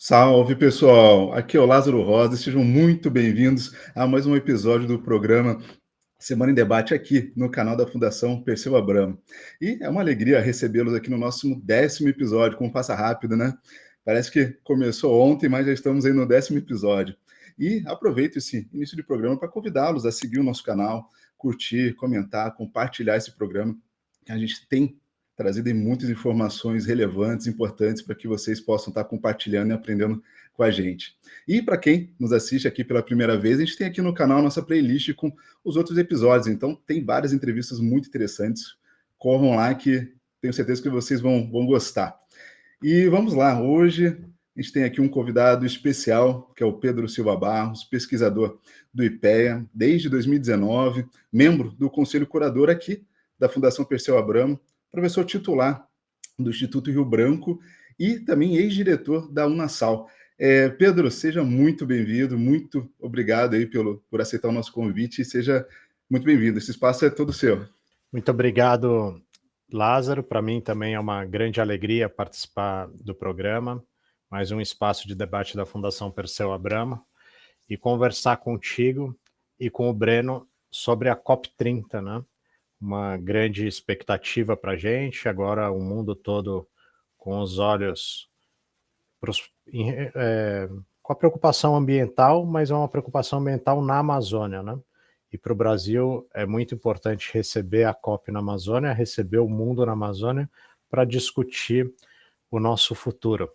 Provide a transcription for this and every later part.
Salve pessoal, aqui é o Lázaro Rosa, sejam muito bem-vindos a mais um episódio do programa Semana em Debate aqui no canal da Fundação Perseu Abramo. E é uma alegria recebê-los aqui no nosso 10º episódio, como passa rápido, né? Parece que começou ontem, mas já estamos aí no 10º episódio. E aproveito esse início de programa para convidá-los a seguir o nosso canal, curtir, comentar, compartilhar esse programa que a gente tem trazido aí muitas informações relevantes, importantes, para que vocês possam estar compartilhando e aprendendo com a gente. E para quem nos assiste aqui pela primeira vez, a gente tem aqui no canal a nossa playlist com os outros episódios, então tem várias entrevistas muito interessantes. Corram lá que tenho certeza que vocês vão gostar. E vamos lá, hoje a gente tem aqui um convidado especial, que é o Pedro Silva Barros, pesquisador do IPEA desde 2019, membro do Conselho Curador aqui da Fundação Perseu Abramo, professor titular do Instituto Rio Branco e também ex-diretor da Unasal. Pedro, seja muito bem-vindo, muito obrigado aí por aceitar o nosso convite e seja muito bem-vindo. Esse espaço é todo seu. Muito obrigado, Lázaro. Para mim também é uma grande alegria participar do programa, mais um espaço de debate da Fundação Perseu Abramo, e conversar contigo e com o Breno sobre a COP30, né? Uma grande expectativa para a gente, agora o mundo todo com os olhos com a preocupação ambiental, mas é uma preocupação ambiental na Amazônia, né? E para o Brasil é muito importante receber a COP na Amazônia, receber o mundo na Amazônia para discutir o nosso futuro.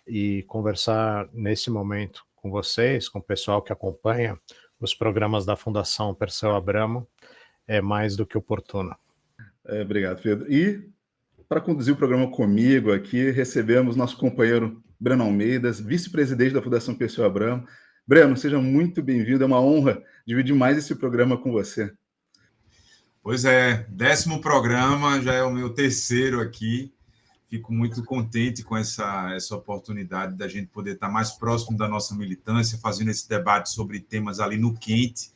E conversar nesse momento com vocês, com o pessoal que acompanha os programas da Fundação Perseu Abramo, é mais do que oportuno. Obrigado, Pedro. E para conduzir o programa comigo aqui, recebemos nosso companheiro Breno Almeida, vice-presidente da Fundação Perseu Abramo. Breno, seja muito bem-vindo, é uma honra dividir mais esse programa com você. Pois é, 10º programa, já é o meu 3º aqui. Fico muito contente com essa oportunidade da gente poder estar mais próximo da nossa militância, fazendo esse debate sobre temas ali no quente,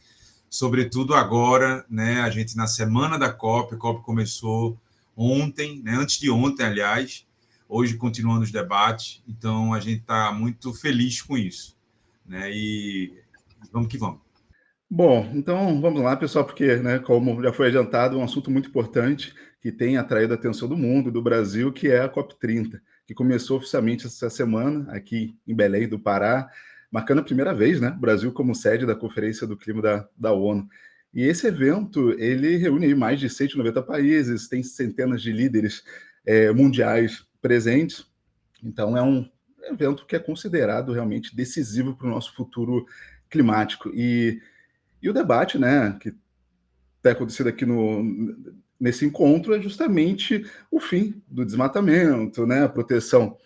sobretudo agora, né, a gente na semana da COP, a COP começou ontem, né, antes de ontem, aliás, hoje continuando os debates, então a gente está muito feliz com isso, né, e vamos que vamos. Bom, então vamos lá, pessoal, porque, né, como já foi adiantado, um assunto muito importante que tem atraído a atenção do mundo, do Brasil, que é a COP30, que começou oficialmente essa semana aqui em Belém do Pará, marcando a primeira vez, né, o Brasil como sede da Conferência do Clima da ONU. E esse evento, ele reúne aí mais de 190 países, tem centenas de líderes mundiais presentes, então é um evento que é considerado realmente decisivo para o nosso futuro climático. E o debate, né, que tem acontecido aqui nesse encontro é justamente o fim do desmatamento, né, a proteção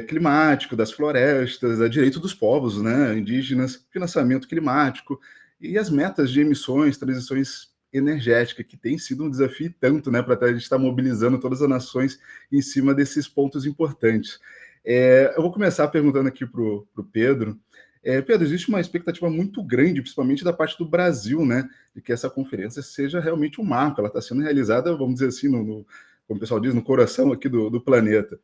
climática das florestas, o direito dos povos, né, indígenas, financiamento climático e as metas de emissões, transições energéticas, que tem sido um desafio tanto, né, para a gente estar mobilizando todas as nações em cima desses pontos importantes. Eu vou começar perguntando aqui para o Pedro. Pedro, existe uma expectativa muito grande, principalmente da parte do Brasil, né, de que essa conferência seja realmente um marco. Ela está sendo realizada, vamos dizer assim, como o pessoal diz, no coração aqui do planeta.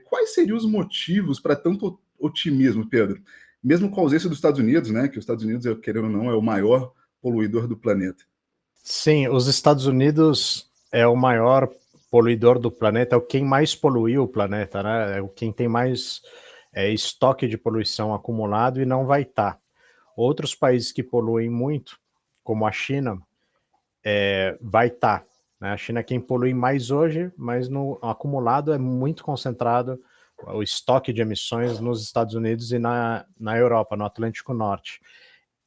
Quais seriam os motivos para tanto otimismo, Pedro? Mesmo com a ausência dos Estados Unidos, né, que os Estados Unidos, querendo ou não, é o maior poluidor do planeta. Sim, os Estados Unidos é o maior poluidor do planeta, é quem mais poluiu o planeta, né? É quem tem mais estoque de poluição acumulado e não vai estar. Outros países que poluem muito, como a China, vai estar. Né? A China é quem polui mais hoje, mas no acumulado é muito concentrado o estoque de emissões nos Estados Unidos e na Europa, no Atlântico Norte.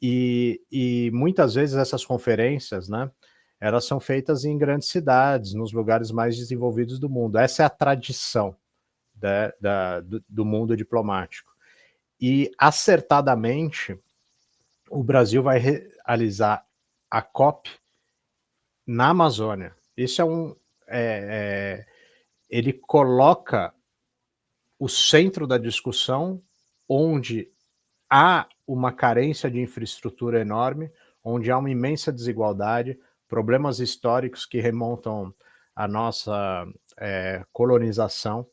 E muitas vezes essas conferências, né, elas são feitas em grandes cidades, nos lugares mais desenvolvidos do mundo. Essa é a tradição do mundo diplomático. E, acertadamente, o Brasil vai realizar a COP na Amazônia. Isso ele coloca o centro da discussão onde há uma carência de infraestrutura enorme, onde há uma imensa desigualdade, problemas históricos que remontam à nossa colonização,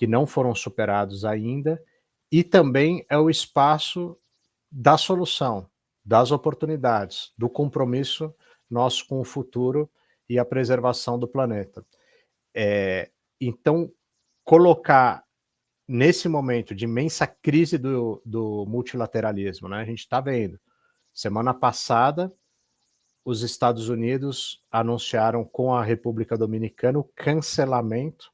que não foram superados ainda, e também é o espaço da solução, das oportunidades, do compromisso nosso com o futuro e a preservação do planeta. Então, colocar nesse momento de imensa crise do multilateralismo, né? A gente está vendo, semana passada, os Estados Unidos anunciaram com a República Dominicana o cancelamento,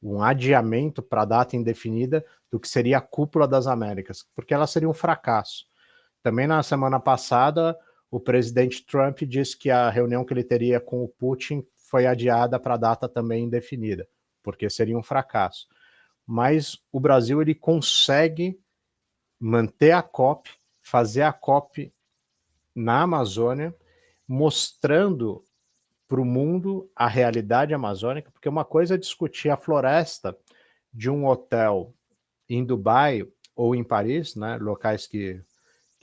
um adiamento para a data indefinida do que seria a Cúpula das Américas, porque ela seria um fracasso. Também na semana passada, o presidente Trump disse que a reunião que ele teria com o Putin foi adiada para a data também indefinida, porque seria um fracasso. Mas o Brasil ele consegue manter a COP, fazer a COP na Amazônia, mostrando para o mundo a realidade amazônica, porque uma coisa é discutir a floresta de um hotel em Dubai ou em Paris, né, locais que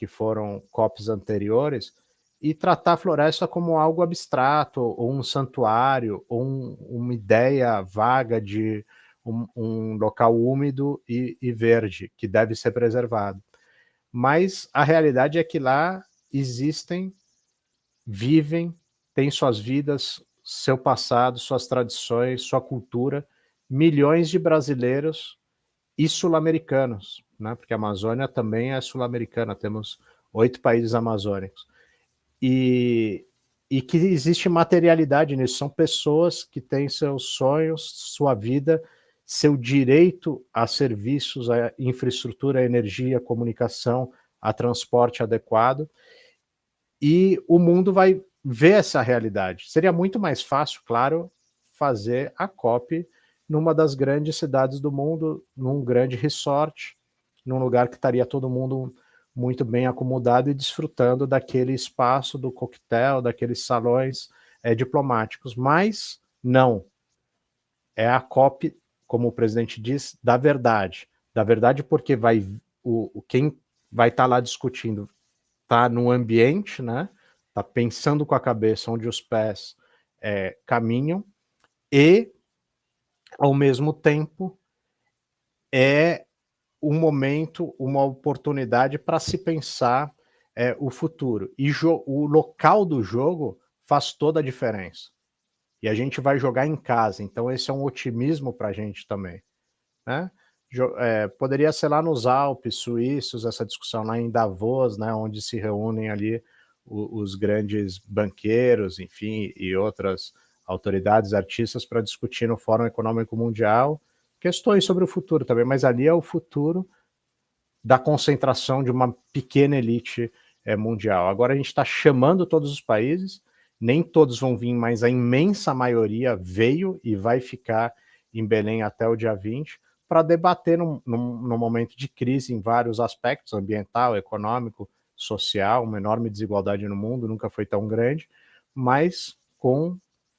foram COPs anteriores, e tratar a floresta como algo abstrato, ou um santuário, ou uma ideia vaga de um local úmido e verde, que deve ser preservado. Mas a realidade é que lá existem, vivem, têm suas vidas, seu passado, suas tradições, sua cultura, milhões de brasileiros e sul-americanos, né? Porque a Amazônia também é sul-americana, temos 8 países amazônicos. E que existe materialidade nisso, são pessoas que têm seus sonhos, sua vida, seu direito a serviços, a infraestrutura, a energia, a comunicação, a transporte adequado, e o mundo vai ver essa realidade. Seria muito mais fácil, claro, fazer a COP numa das grandes cidades do mundo, num grande resort, num lugar que estaria todo mundo muito bem acomodado e desfrutando daquele espaço, do coquetel, daqueles salões diplomáticos. Mas não. É a COP, como o presidente diz, da verdade. Da verdade porque quem vai estar lá discutindo está no ambiente, né? Está pensando com a cabeça onde os pés caminham e, ao mesmo tempo, é um momento, uma oportunidade para se pensar o futuro. E o local do jogo faz toda a diferença. E a gente vai jogar em casa, então esse é um otimismo para a gente também, né? Poderia ser lá nos Alpes suíços, essa discussão lá em Davos, né, onde se reúnem ali os grandes banqueiros, enfim, e outras autoridades, artistas, para discutir no Fórum Econômico Mundial questões sobre o futuro também, mas ali é o futuro da concentração de uma pequena elite mundial. Agora a gente está chamando todos os países, nem todos vão vir, mas a imensa maioria veio e vai ficar em Belém até o dia 20, para debater num momento de crise em vários aspectos, ambiental, econômico, social, uma enorme desigualdade no mundo, nunca foi tão grande, mas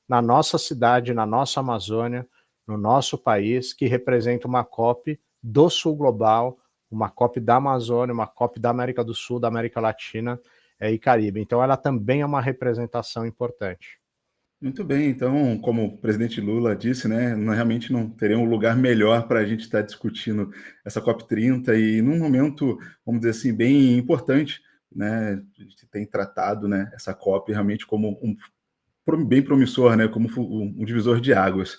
na nossa cidade, na nossa Amazônia, no nosso país, que representa uma COP do Sul Global, uma COP da Amazônia, uma COP da América do Sul, da América Latina e Caribe. Então ela também é uma representação importante. Muito bem, então, como o presidente Lula disse, né, realmente não teria um lugar melhor para a gente estar discutindo essa COP30 e num momento, vamos dizer assim, bem importante, né, a gente tem tratado, né, essa COP realmente como bem promissor, né, como um divisor de águas.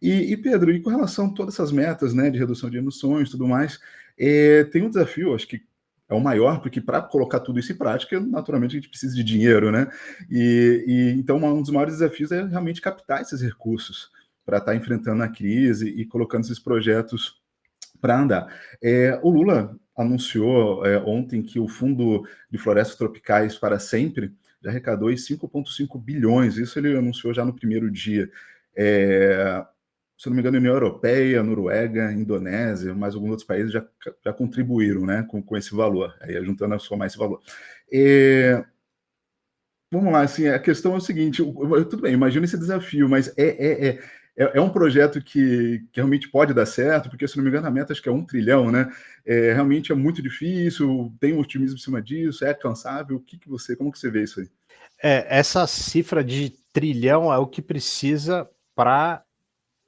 E Pedro, e com relação a todas essas metas, né, de redução de emissões e tudo mais, tem um desafio, acho que é o maior, porque para colocar tudo isso em prática, naturalmente a gente precisa de dinheiro, né? Então um dos maiores desafios é realmente captar esses recursos para estar enfrentando a crise e colocando esses projetos para andar. O Lula anunciou ontem que o Fundo de Florestas Tropicais para Sempre já arrecadou 5,5 bilhões, isso ele anunciou já no primeiro dia. Se não me engano, a União Europeia, Noruega, Indonésia, mais alguns outros países já contribuíram, né, com esse valor, aí juntando a somar esse valor. Vamos lá, assim, a questão é o seguinte, tudo bem, imagina esse desafio, mas é um projeto que realmente pode dar certo, porque, se não me engano, a meta acho que é 1 trilhão, né? Realmente é muito difícil, tem um otimismo em cima disso, é alcançável, como que você vê isso aí? Essa cifra de trilhão é o que precisa para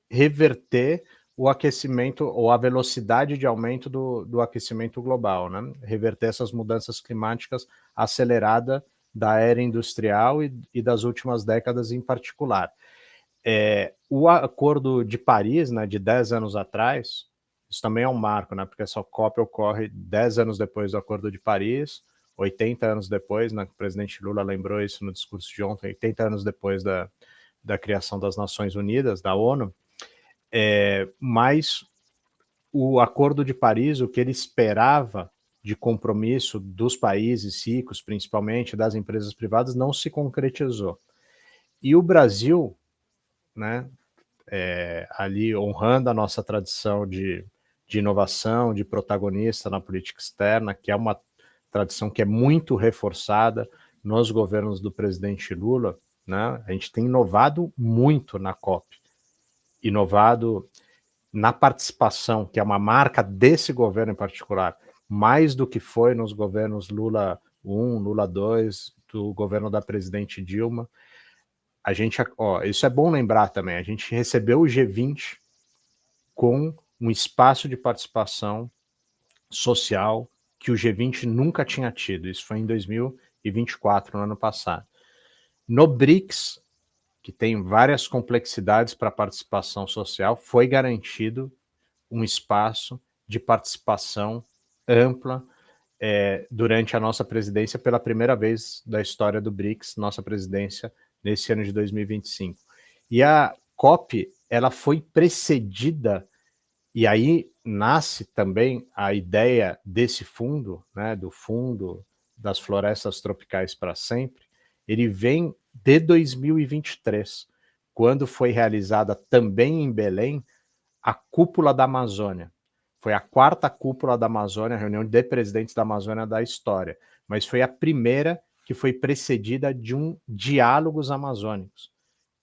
reverter o aquecimento ou a velocidade de aumento do aquecimento global, né? Reverter essas mudanças climáticas acelerada da era industrial e das últimas décadas em particular. O Acordo de Paris, né, de 10 anos atrás, isso também é um marco, né, porque essa COP ocorre 10 anos depois do Acordo de Paris, 80 anos depois, né, o presidente Lula lembrou isso no discurso de ontem, 80 anos depois da criação das Nações Unidas, da ONU, mas o Acordo de Paris, o que ele esperava de compromisso dos países ricos, principalmente das empresas privadas, não se concretizou. E o Brasil, né, ali honrando a nossa tradição de inovação, de protagonista na política externa, que é uma tradição que é muito reforçada nos governos do presidente Lula, né? A gente tem inovado muito na COP, inovado na participação, que é uma marca desse governo em particular, mais do que foi nos governos Lula 1, Lula 2, do governo da presidente Dilma. A gente, isso é bom lembrar também, a gente recebeu o G20 com um espaço de participação social que o G20 nunca tinha tido. Isso foi em 2024, no ano passado. No BRICS, que tem várias complexidades para a participação social, foi garantido um espaço de participação ampla durante a nossa presidência, pela primeira vez da história do BRICS, nossa presidência nesse ano de 2025. E a COP, ela foi precedida, e aí nasce também a ideia desse fundo, né, do Fundo das Florestas Tropicais para Sempre. Ele vem de 2023, quando foi realizada também em Belém a Cúpula da Amazônia. Foi a quarta Cúpula da Amazônia, a reunião de presidentes da Amazônia da história, mas foi a primeira que foi precedida de um Diálogos Amazônicos,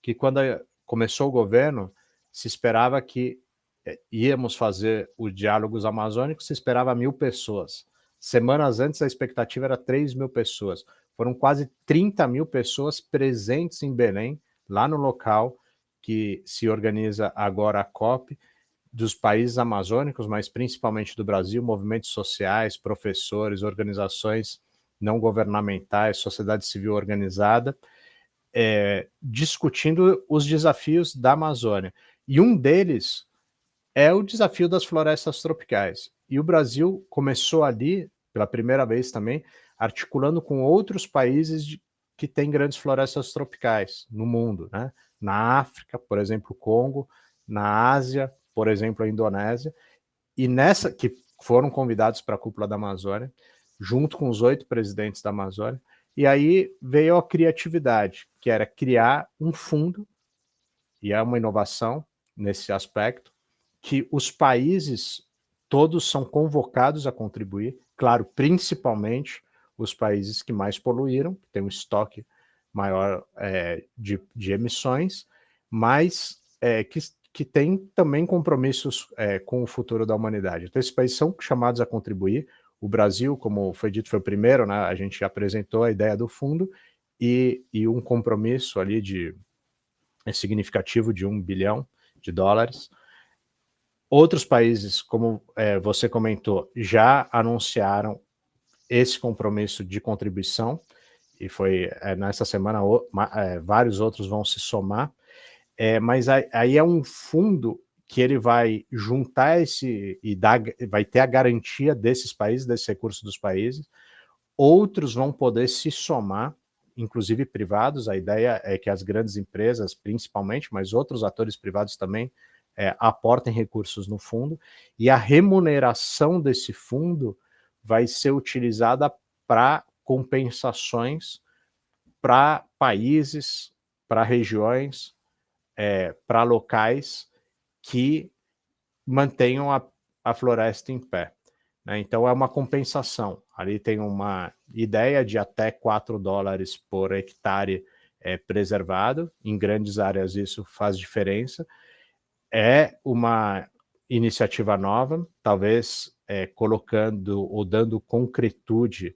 que quando começou o governo, se esperava que íamos fazer os Diálogos Amazônicos, se esperava 1.000 pessoas. Semanas antes, a expectativa era 3.000 pessoas. Foram quase 30.000 pessoas presentes em Belém, lá no local que se organiza agora a COP, dos países amazônicos, mas principalmente do Brasil, movimentos sociais, professores, organizações não governamentais, sociedade civil organizada, discutindo os desafios da Amazônia. E um deles é o desafio das florestas tropicais. E o Brasil começou ali, pela primeira vez também, articulando com outros países que têm grandes florestas tropicais no mundo, né? Na África, por exemplo, o Congo, na Ásia, por exemplo, a Indonésia, e nessa que foram convidados para a Cúpula da Amazônia, junto com os 8 presidentes da Amazônia, e aí veio a criatividade, que era criar um fundo, e é uma inovação nesse aspecto, que os países todos são convocados a contribuir, claro, principalmente os países que mais poluíram, que têm um estoque maior de emissões, mas que têm também compromissos com o futuro da humanidade. Então, esses países são chamados a contribuir. O Brasil, como foi dito, foi o primeiro, né? A gente apresentou a ideia do fundo e um compromisso ali significativo de $1 bilhão. Outros países, como você comentou, já anunciaram esse compromisso de contribuição, e foi nessa semana vários outros vão se somar, mas aí é um fundo que ele vai juntar vai ter a garantia desses países, desses recursos dos países. Outros vão poder se somar, inclusive privados. A ideia é que as grandes empresas, principalmente, mas outros atores privados também, aportem recursos no fundo, e a remuneração desse fundo vai ser utilizada para compensações para países, para regiões, para locais que mantenham a floresta em pé, né? Então é uma compensação. Ali tem uma ideia de até $4 por hectare preservado. Em grandes áreas isso faz diferença. É uma iniciativa nova, talvez colocando ou dando concretude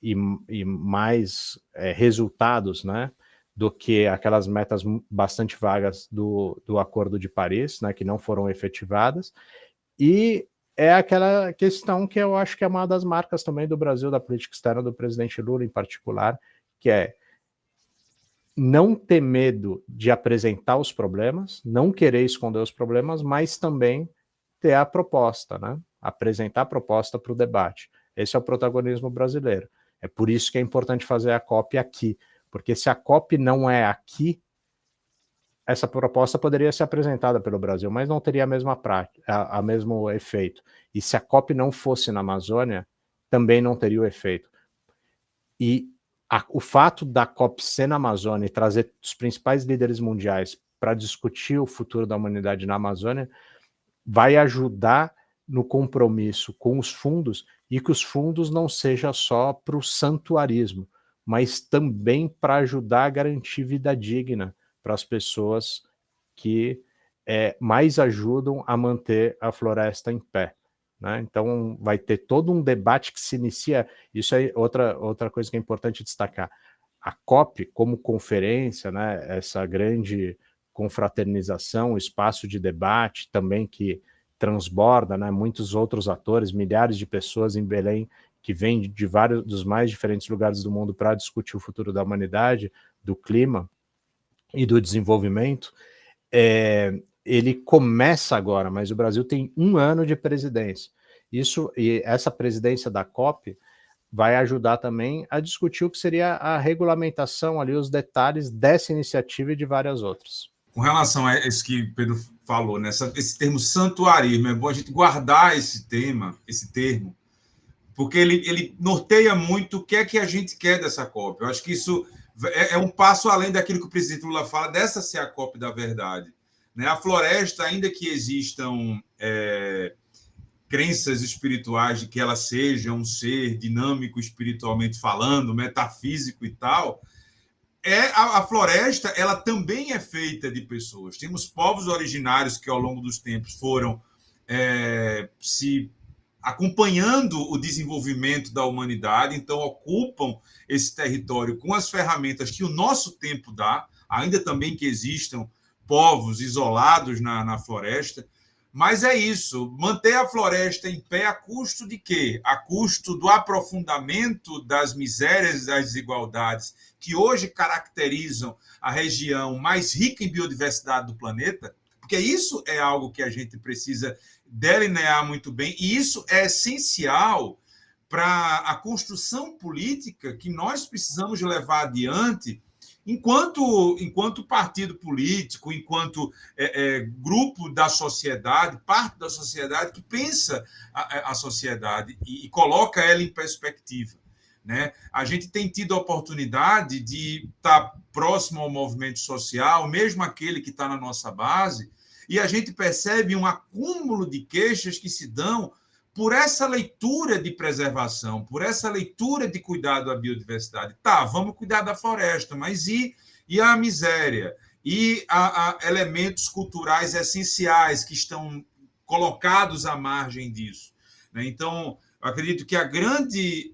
e mais resultados, né, do que aquelas metas bastante vagas do Acordo de Paris, né, que não foram efetivadas, e é aquela questão que eu acho que é uma das marcas também do Brasil, da política externa do presidente Lula em particular, que é não ter medo de apresentar os problemas, não querer esconder os problemas, mas também ter a proposta, né? Apresentar a proposta para o debate. Esse é o protagonismo brasileiro. É por isso que é importante fazer a COP aqui, porque se a COP não é aqui, essa proposta poderia ser apresentada pelo Brasil, mas não teria a mesma prática, a mesmo efeito. E se a COP não fosse na Amazônia, também não teria o efeito. E o fato da COP ser na Amazônia e trazer os principais líderes mundiais para discutir o futuro da humanidade na Amazônia vai ajudar no compromisso com os fundos, e que os fundos não seja só para o santuarismo, mas também para ajudar a garantir vida digna para as pessoas que mais ajudam a manter a floresta em pé. Né? Então vai ter todo um debate que se inicia. Isso é outra coisa que é importante destacar. A COP, como conferência, né, essa grande confraternização, espaço de debate também que transborda, né, muitos outros atores, milhares de pessoas em Belém que vêm de vários dos mais diferentes lugares do mundo para discutir o futuro da humanidade, do clima e do desenvolvimento. Ele começa agora, mas o Brasil tem 1 ano de presidência. E essa presidência da COP vai ajudar também a discutir o que seria a regulamentação ali, os detalhes dessa iniciativa e de várias outras. Com relação a isso que Pedro falou, né, esse termo santuarismo, é bom a gente guardar esse termo, porque ele norteia muito o que é que a gente quer dessa COP. Eu acho que isso é um passo além daquilo que o presidente Lula fala, dessa ser a COP da verdade. Né? A floresta, ainda que existam crenças espirituais de que ela seja um ser dinâmico espiritualmente falando, metafísico e tal, a floresta ela também é feita de pessoas. Temos povos originários que, ao longo dos tempos, foram se acompanhando o desenvolvimento da humanidade, então ocupam esse território com as ferramentas que o nosso tempo dá, ainda também que existam povos isolados na floresta, mas é isso, manter a floresta em pé a custo de quê? A custo do aprofundamento das misérias e das desigualdades que hoje caracterizam a região mais rica em biodiversidade do planeta, porque isso é algo que a gente precisa delinear muito bem, e isso é essencial para a construção política que nós precisamos levar adiante enquanto partido político, enquanto grupo da sociedade, parte da sociedade que pensa a sociedade e coloca ela em perspectiva. Né? A gente tem tido a oportunidade de estar próximo ao movimento social, mesmo aquele que está na nossa base, e a gente percebe um acúmulo de queixas que se dão por essa leitura de preservação, por essa leitura de cuidado à biodiversidade. Tá, vamos cuidar da floresta, mas e a miséria? E a elementos culturais essenciais que estão colocados à margem disso? Então, eu acredito que a grande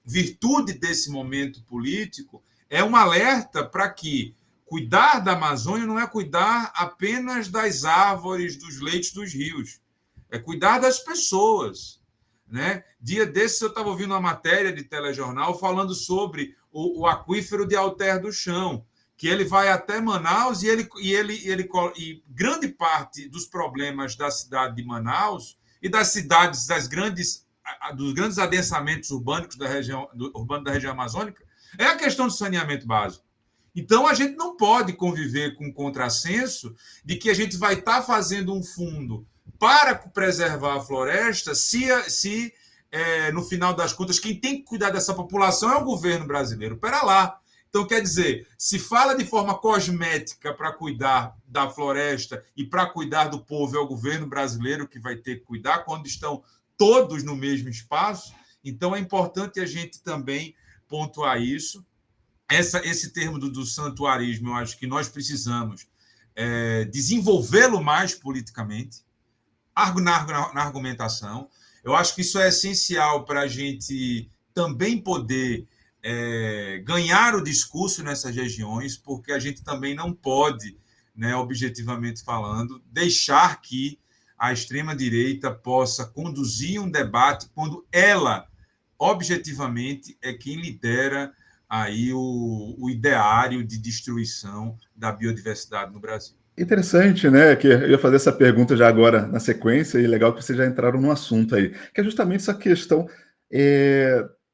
virtude desse momento político é um alerta para que cuidar da Amazônia não é cuidar apenas das árvores, dos leitos dos rios. É cuidar das pessoas. Né? Dia desses eu estava ouvindo uma matéria de telejornal falando sobre o aquífero de Alter do Chão, que ele vai até Manaus e grande parte dos problemas da cidade de Manaus e das cidades dos grandes adensamentos urbanos da região amazônica é a questão do saneamento básico. Então, a gente não pode conviver com o contrassenso de que a gente vai estar fazendo um fundo para preservar a floresta se no final das contas, quem tem que cuidar dessa população é o governo brasileiro. Pera lá. Então, quer dizer, se fala de forma cosmética para cuidar da floresta e para cuidar do povo, é o governo brasileiro que vai ter que cuidar quando estão todos no mesmo espaço. Então, é importante a gente também pontuar isso. Esse termo do santuarismo, eu acho que nós precisamos desenvolvê-lo mais politicamente, na argumentação. Eu acho que isso é essencial para a gente também poder ganhar o discurso nessas regiões, porque a gente também não pode, né, objetivamente falando, deixar que a extrema-direita possa conduzir um debate quando ela, objetivamente, é quem lidera aí o ideário de destruição da biodiversidade no Brasil. Interessante, né? Que eu ia fazer essa pergunta já agora na sequência, e legal que vocês já entraram no assunto aí, que é justamente essa questão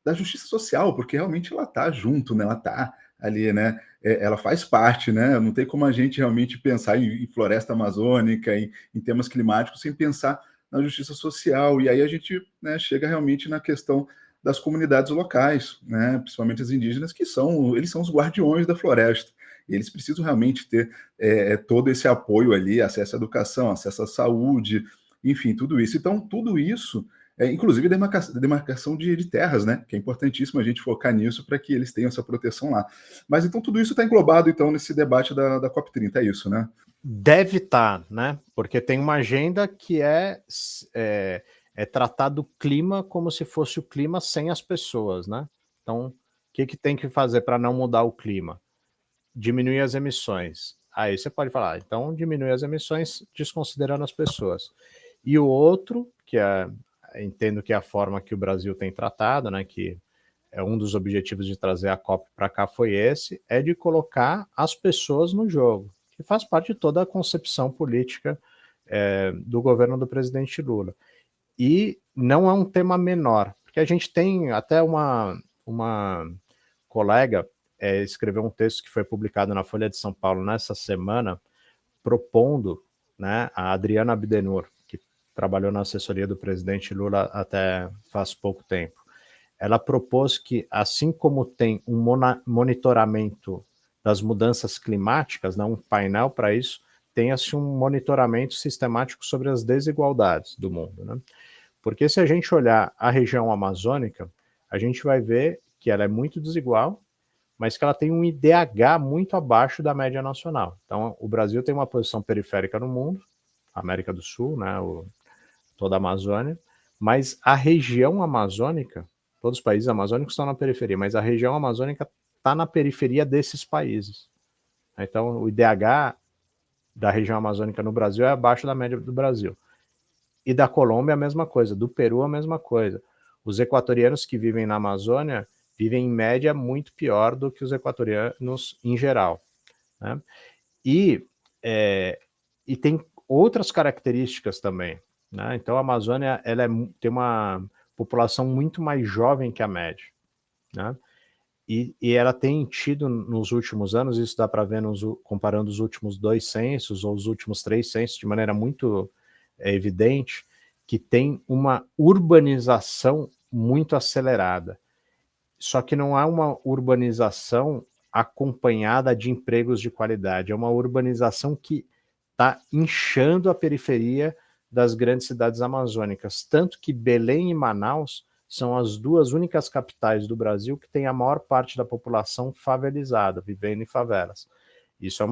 da justiça social, porque realmente ela está junto, né? Ela está ali, né? Ela faz parte, né? Não tem como a gente realmente pensar em floresta amazônica, em temas climáticos, sem pensar na justiça social. E aí a gente, né, chega realmente na questão das comunidades locais, né? Principalmente as indígenas, eles são os guardiões da floresta. E eles precisam realmente ter todo esse apoio ali, acesso à educação, acesso à saúde, enfim, tudo isso. Então, tudo isso, inclusive demarcação de terras, né? Que é importantíssimo a gente focar nisso para que eles tenham essa proteção lá. Mas então tudo isso está englobado então nesse debate da COP30, é isso, né? Deve estar, né? Porque tem uma agenda que é tratar do clima como se fosse o clima sem as pessoas, né? Então, o que tem que fazer para não mudar o clima? Diminuir as emissões. Aí você pode falar, então diminui as emissões desconsiderando as pessoas. E o outro, que entendo que é a forma que o Brasil tem tratado, né, que é um dos objetivos de trazer a COP para cá foi esse, é de colocar as pessoas no jogo, que faz parte de toda a concepção política do governo do presidente Lula. E não é um tema menor, porque a gente tem até uma colega escreveu um texto que foi publicado na Folha de São Paulo nessa semana, propondo, né, a Adriana Abdenur, que trabalhou na assessoria do presidente Lula até faz pouco tempo. Ela propôs que, assim como tem um monitoramento das mudanças climáticas, né, um painel para isso, tenha-se um monitoramento sistemático sobre as desigualdades do mundo, né? Porque se a gente olhar a região amazônica, a gente vai ver que ela é muito desigual, mas que ela tem um IDH muito abaixo da média nacional. Então, o Brasil tem uma posição periférica no mundo, América do Sul, né, toda a Amazônia, mas a região amazônica, todos os países amazônicos estão na periferia, mas a região amazônica está na periferia desses países. Então, o IDH da região amazônica no Brasil é abaixo da média do Brasil. E da Colômbia a mesma coisa, do Peru a mesma coisa. Os equatorianos que vivem na Amazônia vivem em média muito pior do que os equatorianos em geral, né? E tem outras características também, né? Então a Amazônia tem uma população muito mais jovem que a média, né? E ela tem tido nos últimos anos, isso dá para ver comparando os últimos 2 censos ou os últimos 3 censos, de maneira muito evidente, que tem uma urbanização muito acelerada. Só que não há uma urbanização acompanhada de empregos de qualidade, é uma urbanização que está inchando a periferia das grandes cidades amazônicas, tanto que Belém e Manaus são as 2 únicas capitais do Brasil que têm a maior parte da população favelizada, vivendo em favelas. Isso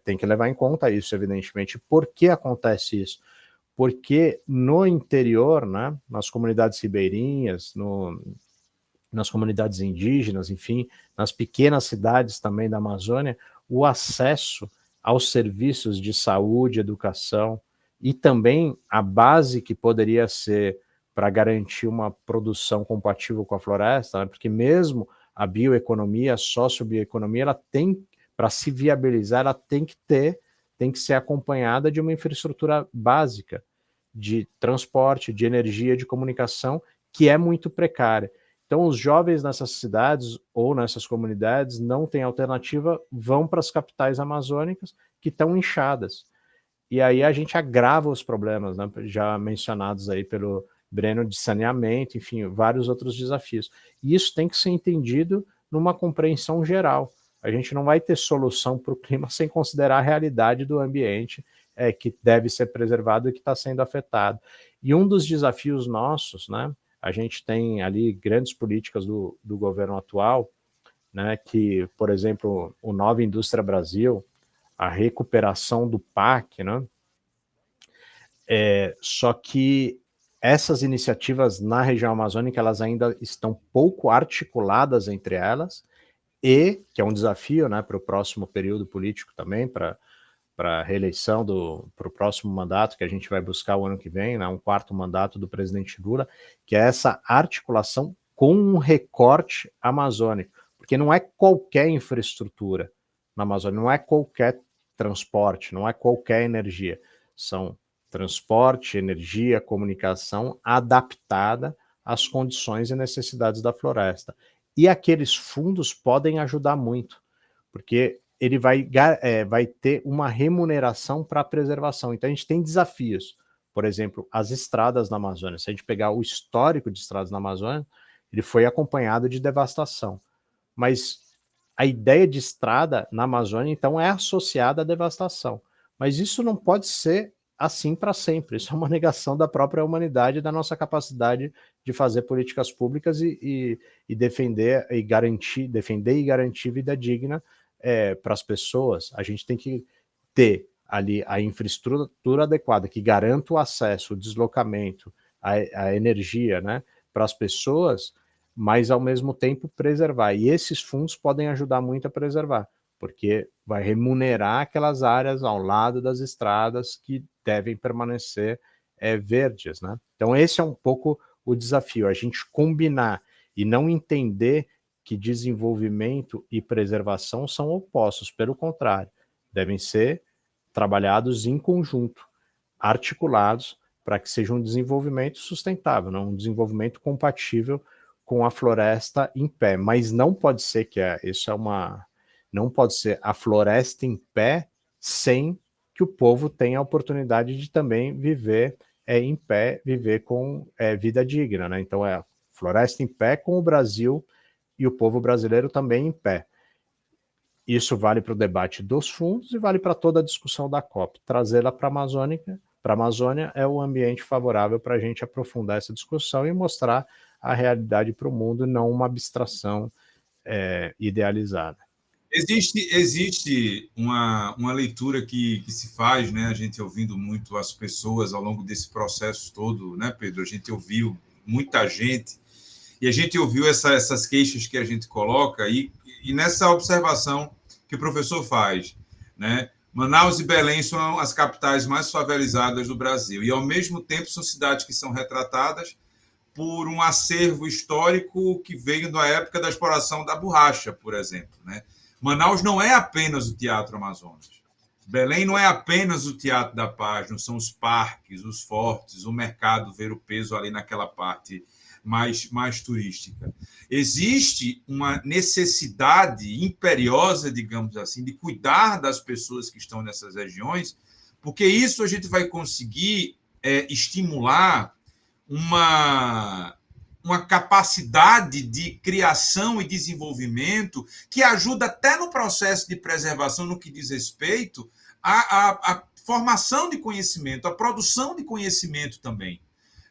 tem que levar em conta isso, evidentemente. Por que acontece isso? Porque no interior, né, nas comunidades ribeirinhas, nas comunidades indígenas, enfim, nas pequenas cidades também da Amazônia, o acesso aos serviços de saúde, educação e também a base que poderia ser para garantir uma produção compatível com a floresta, né, porque mesmo a bioeconomia, a sociobioeconomia, ela tem, para se viabilizar, ela tem que ser acompanhada de uma infraestrutura básica de transporte, de energia, de comunicação, que é muito precária. Então, os jovens nessas cidades ou nessas comunidades não têm alternativa, vão para as capitais amazônicas que estão inchadas. E aí a gente agrava os problemas, né, já mencionados aí pelo Breno, de saneamento, enfim, vários outros desafios. E isso tem que ser entendido numa compreensão geral. A gente não vai ter solução para o clima sem considerar a realidade do ambiente que deve ser preservado e que está sendo afetado. E um dos desafios nossos, né, a gente tem ali grandes políticas do governo atual, né, que, por exemplo, o Nova Indústria Brasil, a recuperação do PAC, né, só que essas iniciativas na região amazônica, elas ainda estão pouco articuladas entre elas, e, que é um desafio, né, para o próximo período político também, para a reeleição para o próximo mandato, que a gente vai buscar o ano que vem, né, um 4º mandato do presidente Lula, que é essa articulação com um recorte amazônico, porque não é qualquer infraestrutura na Amazônia, não é qualquer transporte, não é qualquer energia, são transporte, energia, comunicação adaptada às condições e necessidades da floresta. E aqueles fundos podem ajudar muito, porque ele vai ter uma remuneração para a preservação. Então, a gente tem desafios. Por exemplo, as estradas na Amazônia. Se a gente pegar o histórico de estradas na Amazônia, ele foi acompanhado de devastação. Mas a ideia de estrada na Amazônia, então, é associada à devastação. Mas isso não pode ser assim para sempre. Isso é uma negação da própria humanidade, da nossa capacidade de fazer políticas públicas e defender e garantir vida digna para as pessoas. A gente tem que ter ali a infraestrutura adequada que garanta o acesso, o deslocamento, a energia, né, para as pessoas, mas ao mesmo tempo preservar. E esses fundos podem ajudar muito a preservar, porque vai remunerar aquelas áreas ao lado das estradas que devem permanecer verdes, né? Então esse é um pouco o desafio, a gente combinar e não entender que desenvolvimento e preservação são opostos, pelo contrário, devem ser trabalhados em conjunto, articulados, para que seja um desenvolvimento sustentável, não? Um desenvolvimento compatível com a floresta em pé, mas não pode ser não pode ser a floresta em pé sem que o povo tenha a oportunidade de também viver em pé, viver com vida digna, né? Então é a floresta em pé com o Brasil e o povo brasileiro também em pé. Isso vale para o debate dos fundos e vale para toda a discussão da COP. Trazê-la para a Amazônia é o ambiente favorável para a gente aprofundar essa discussão e mostrar a realidade para o mundo, não uma abstração idealizada. Existe uma leitura que se faz, né? A gente ouvindo muito as pessoas ao longo desse processo todo, né, Pedro? A gente ouviu muita gente e a gente ouviu essas queixas que a gente coloca e nessa observação que o professor faz, né? Manaus e Belém são as capitais mais favelizadas do Brasil e, ao mesmo tempo, são cidades que são retratadas por um acervo histórico que veio da época da exploração da borracha, por exemplo, né? Manaus não é apenas o Teatro Amazonas. Belém não é apenas o Teatro da Paz, não são os parques, os fortes, o mercado ver o peso ali naquela parte mais turística. Existe uma necessidade imperiosa, digamos assim, de cuidar das pessoas que estão nessas regiões, porque isso a gente vai conseguir estimular uma capacidade de criação e desenvolvimento que ajuda até no processo de preservação, no que diz respeito à formação de conhecimento, à produção de conhecimento também,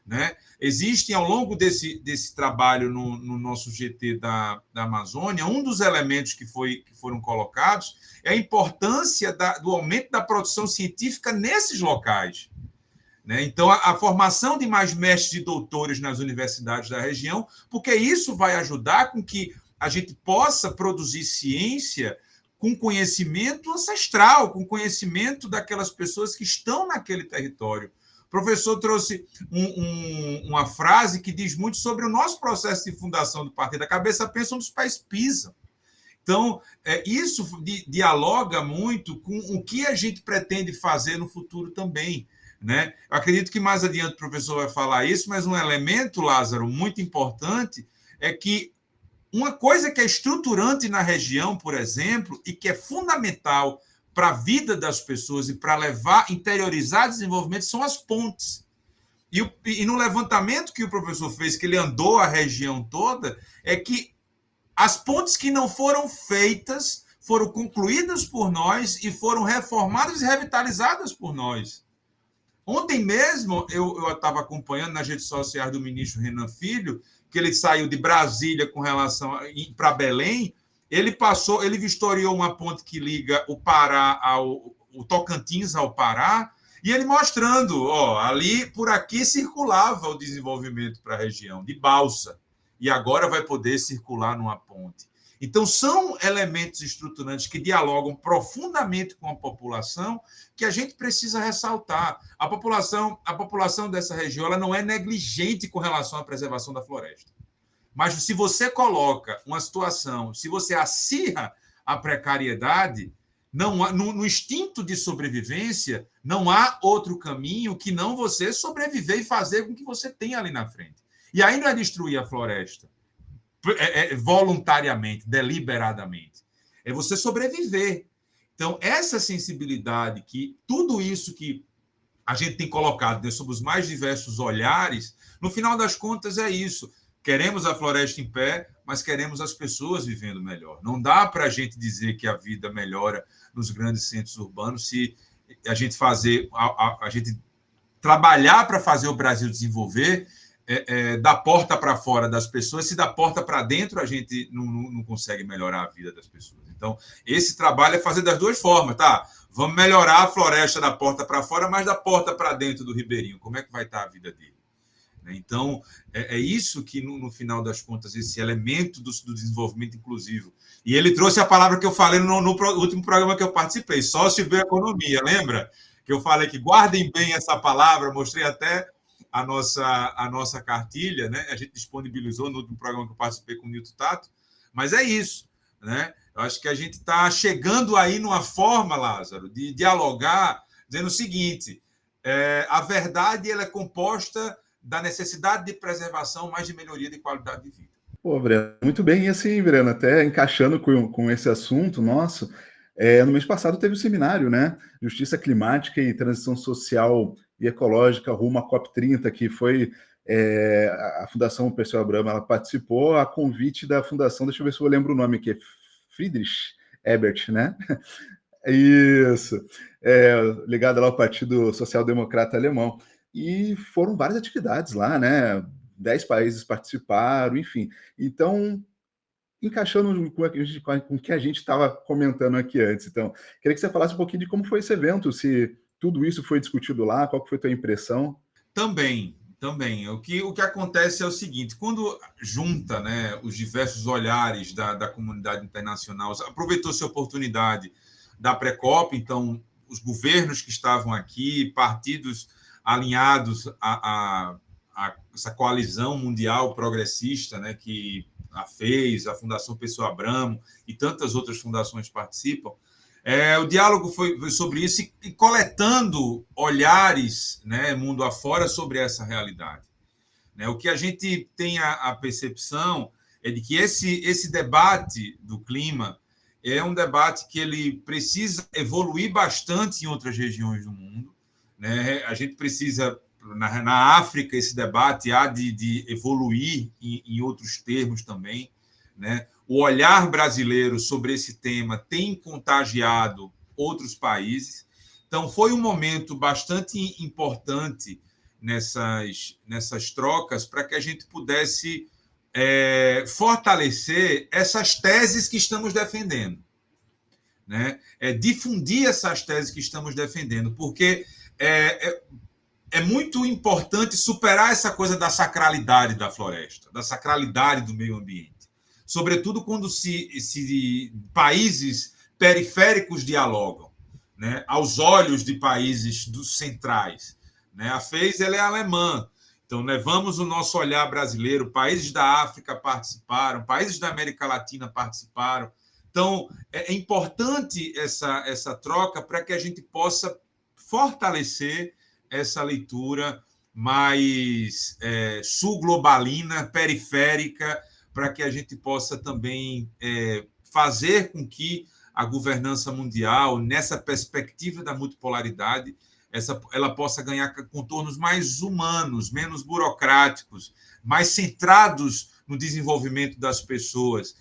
né? Existem, ao longo desse trabalho no nosso GT da Amazônia, um dos elementos que foram colocados é a importância do aumento da produção científica nesses locais. Então, a formação de mais mestres e doutores nas universidades da região, porque isso vai ajudar com que a gente possa produzir ciência com conhecimento ancestral, com conhecimento daquelas pessoas que estão naquele território. O professor trouxe uma frase que diz muito sobre o nosso processo de fundação do partido. A cabeça pensa onde os pés pisam. Então, isso dialoga muito com o que a gente pretende fazer no futuro também, né? Eu acredito que mais adiante o professor vai falar isso, mas um elemento, Lázaro, muito importante é que uma coisa que é estruturante na região, por exemplo, e que é fundamental para a vida das pessoas e para interiorizar desenvolvimento são as pontes. E no levantamento que o professor fez, que ele andou a região toda, é que as pontes que não foram feitas foram concluídas por nós e foram reformadas e revitalizadas por nós. Ontem mesmo, eu estava acompanhando nas redes sociais do ministro Renan Filho, que ele saiu de Brasília com relação para Belém, ele vistoriou uma ponte que liga o Pará o Tocantins ao Pará, E ele mostrando, ó, ali, por aqui circulava o desenvolvimento para a região, de balsa, e agora vai poder circular numa ponte. Então, são elementos estruturantes que dialogam profundamente com a população que a gente precisa ressaltar. A população dessa região ela não é negligente com relação à preservação da floresta. Mas se você coloca uma situação, se você acirra a precariedade, não há, no instinto de sobrevivência, não há outro caminho que não você sobreviver e fazer com que você tenha ali na frente. E aí não é destruir a floresta voluntariamente, deliberadamente. É você sobreviver. Então, essa sensibilidade, que tudo isso que a gente tem colocado, né, sobre os mais diversos olhares, no final das contas é isso. Queremos a floresta em pé, mas queremos as pessoas vivendo melhor. Não dá para a gente dizer que a vida melhora nos grandes centros urbanos se a gente a gente trabalhar para fazer o Brasil desenvolver da porta para fora das pessoas, se da porta para dentro a gente não consegue melhorar a vida das pessoas. Então, esse trabalho é fazer das duas formas, tá? Vamos melhorar a floresta da porta para fora, mas da porta para dentro do Ribeirinho. Como é que vai estar a vida dele? Então, é isso que, no final das contas, esse elemento do desenvolvimento inclusivo. E ele trouxe a palavra que eu falei no último programa que eu participei, socioeconomia, lembra? Que eu falei que guardem bem essa palavra, mostrei até a nossa cartilha, né? A gente disponibilizou no último programa que eu participei com o Nilton Tato, mas é isso, né? Eu acho que a gente está chegando aí numa forma, Lázaro, de dialogar, dizendo o seguinte, a verdade ela é composta da necessidade de preservação, mais de melhoria de qualidade de vida. Pô, Breno, muito bem. E assim, Breno, até encaixando com esse assunto nosso, no mês passado teve o seminário, né? Justiça Climática e Transição Social e Ecológica rumo à COP30, que foi a Fundação Perseu Abramo, ela participou a convite da Fundação, deixa eu ver se eu lembro o nome aqui, é Friedrich Ebert, né? Isso, ligado lá ao Partido Social Democrata Alemão. E foram várias atividades lá, né? 10 países participaram, enfim. Então, encaixando com o que a gente estava comentando aqui antes. Então, queria que você falasse um pouquinho de como foi esse evento, se tudo isso foi discutido lá, qual foi a tua impressão? Também. O que acontece é o seguinte, quando junta, né, os diversos olhares da comunidade internacional, aproveitou-se a oportunidade da Pré-COP, então, os governos que estavam aqui, partidos alinhados a essa coalizão mundial progressista, né, que a Fundação Perseu Abramo e tantas outras fundações participam, o diálogo foi sobre isso e coletando olhares, né, mundo afora sobre essa realidade. Né? O que a gente tem a percepção é de que esse debate do clima é um debate que ele precisa evoluir bastante em outras regiões do mundo. Né? A gente precisa, na África, esse debate há de evoluir em outros termos também. Né? O olhar brasileiro sobre esse tema tem contagiado outros países. Então, foi um momento bastante importante nessas trocas para que a gente pudesse fortalecer essas teses que estamos defendendo. Né? Difundir essas teses que estamos defendendo, porque é muito importante superar essa coisa da sacralidade da floresta, da sacralidade do meio ambiente. Sobretudo quando países periféricos dialogam, né, aos olhos de países dos centrais. Né? A FEIS ela é alemã, então levamos o nosso olhar brasileiro, países da África participaram, países da América Latina participaram. Então, é importante essa troca para que a gente possa fortalecer essa leitura mais sul-globalina, periférica, para que a gente possa também fazer com que a governança mundial, nessa perspectiva da multipolaridade, ela possa ganhar contornos mais humanos, menos burocráticos, mais centrados no desenvolvimento das pessoas,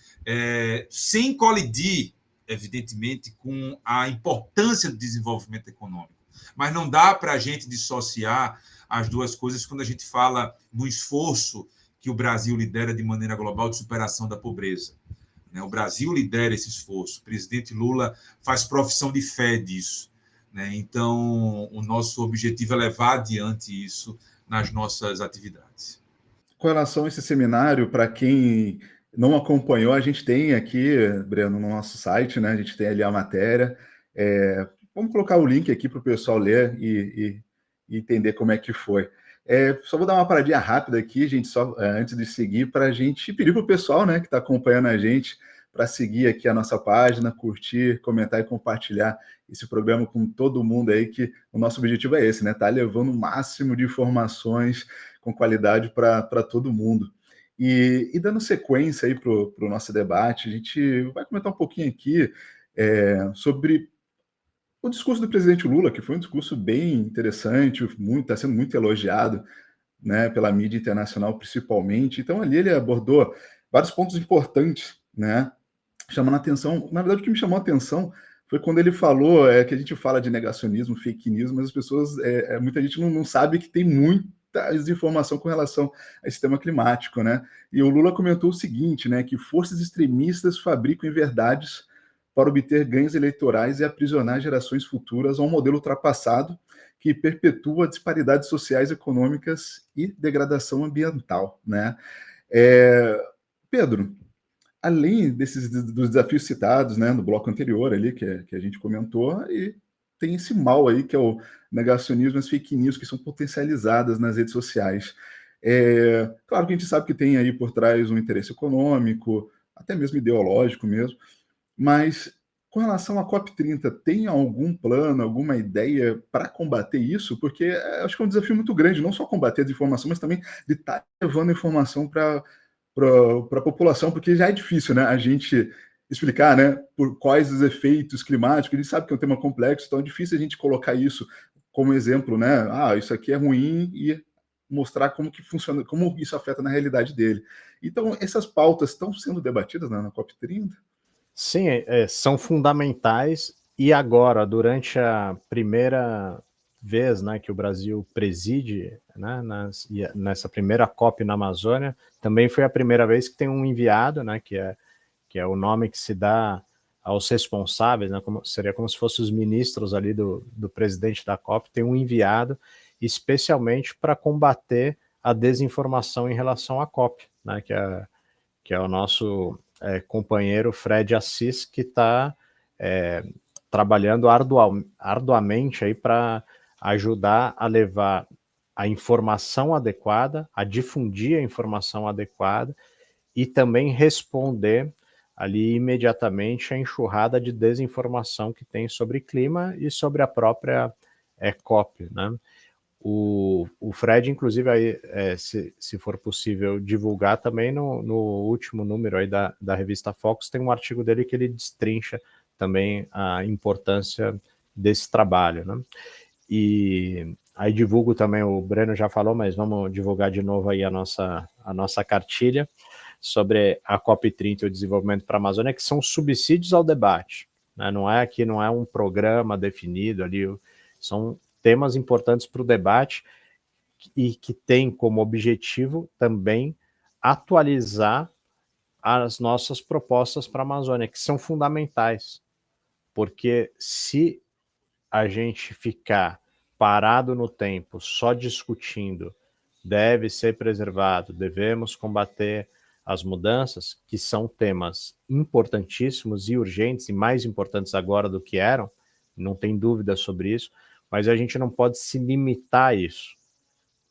sem colidir, evidentemente, com a importância do desenvolvimento econômico. Mas não dá para a gente dissociar as duas coisas quando a gente fala no esforço que o Brasil lidera de maneira global de superação da pobreza. O Brasil lidera esse esforço. O presidente Lula faz profissão de fé disso. né? Então, o nosso objetivo é levar adiante isso nas nossas atividades. Com relação a esse seminário, para quem não acompanhou, a gente tem aqui, Breno, no nosso site, né? A gente tem ali a matéria. Vamos colocar o link aqui para o pessoal ler e entender como é que foi. Só vou dar uma paradinha rápida aqui, gente, só antes de seguir, para a gente pedir para o pessoal, né, que está acompanhando a gente, para seguir aqui a nossa página, curtir, comentar e compartilhar esse programa com todo mundo aí, que o nosso objetivo é esse, né? Tá levando o máximo de informações com qualidade para todo mundo. E dando sequência aí para o nosso debate, a gente vai comentar um pouquinho aqui sobre o discurso do presidente Lula, que foi um discurso bem interessante, está sendo muito elogiado, né, pela mídia internacional principalmente. Então ali ele abordou vários pontos importantes, né, chamando a atenção. Na verdade, o que me chamou a atenção foi quando ele falou que a gente fala de negacionismo, fake news, mas as pessoas, muita gente não sabe que tem muita desinformação com relação ao sistema climático, né? E o Lula comentou o seguinte, né, que forças extremistas fabricam verdades para obter ganhos eleitorais e aprisionar gerações futuras a um modelo ultrapassado que perpetua disparidades sociais, econômicas e degradação ambiental, né? Pedro, além dos desafios citados, né, no bloco anterior ali, que a gente comentou, e tem esse mal aí, que é o negacionismo, as fake news, que são potencializadas nas redes sociais. Claro que a gente sabe que tem aí por trás um interesse econômico, até mesmo ideológico mesmo, mas com relação à COP30, tem algum plano, alguma ideia para combater isso? Porque acho que é um desafio muito grande, não só combater a desinformação, mas também de estar levando informação para a população, porque já é difícil, né, a gente explicar, né, por quais os efeitos climáticos. A gente sabe que é um tema complexo, então é difícil a gente colocar isso como exemplo, né, isso aqui é ruim, e mostrar como que funciona, como isso afeta na realidade dele. Então, essas pautas estão sendo debatidas, né, na COP30? Sim, são fundamentais, e agora, durante a primeira vez, né, que o Brasil preside, né, nessa primeira COP na Amazônia, também foi a primeira vez que tem um enviado, né, que é o nome que se dá aos responsáveis, né, seria como se fossem os ministros ali do presidente da COP, tem um enviado especialmente para combater a desinformação em relação à COP, né, que é o nosso companheiro Fred Assis, que está trabalhando arduamente aí para ajudar a levar a informação adequada, a difundir a informação adequada e também responder ali imediatamente a enxurrada de desinformação que tem sobre clima e sobre a própria COP, né? O Fred, inclusive, aí, se for possível divulgar também, no último número aí da revista Focus, tem um artigo dele que ele destrincha também a importância desse trabalho, né? E aí divulgo também, o Breno já falou, mas vamos divulgar de novo aí a nossa cartilha sobre a COP30 e o desenvolvimento para a Amazônia, que são subsídios ao debate, né? Não é um programa definido ali, são temas importantes para o debate e que tem como objetivo também atualizar as nossas propostas para a Amazônia, que são fundamentais, porque se a gente ficar parado no tempo, só discutindo, deve ser preservado, devemos combater as mudanças, que são temas importantíssimos e urgentes, e mais importantes agora do que eram, não tem dúvida sobre isso, mas a gente não pode se limitar a isso,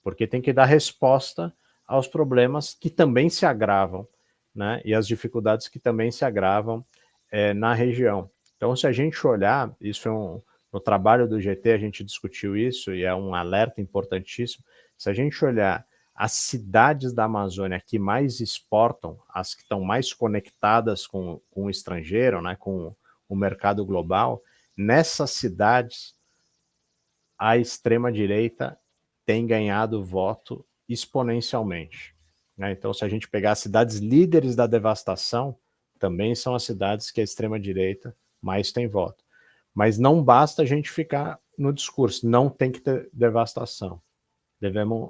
porque tem que dar resposta aos problemas que também se agravam, né, e as dificuldades que também se agravam na região. Então, se a gente olhar, isso no trabalho do GT a gente discutiu isso, e é um alerta importantíssimo, se a gente olhar as cidades da Amazônia que mais exportam, as que estão mais conectadas com o estrangeiro, né, com o mercado global, nessas cidades a extrema-direita tem ganhado voto exponencialmente, né? Então, se a gente pegar as cidades líderes da devastação, também são as cidades que a extrema-direita mais tem voto. Mas não basta a gente ficar no discurso, não tem que ter devastação. Devemos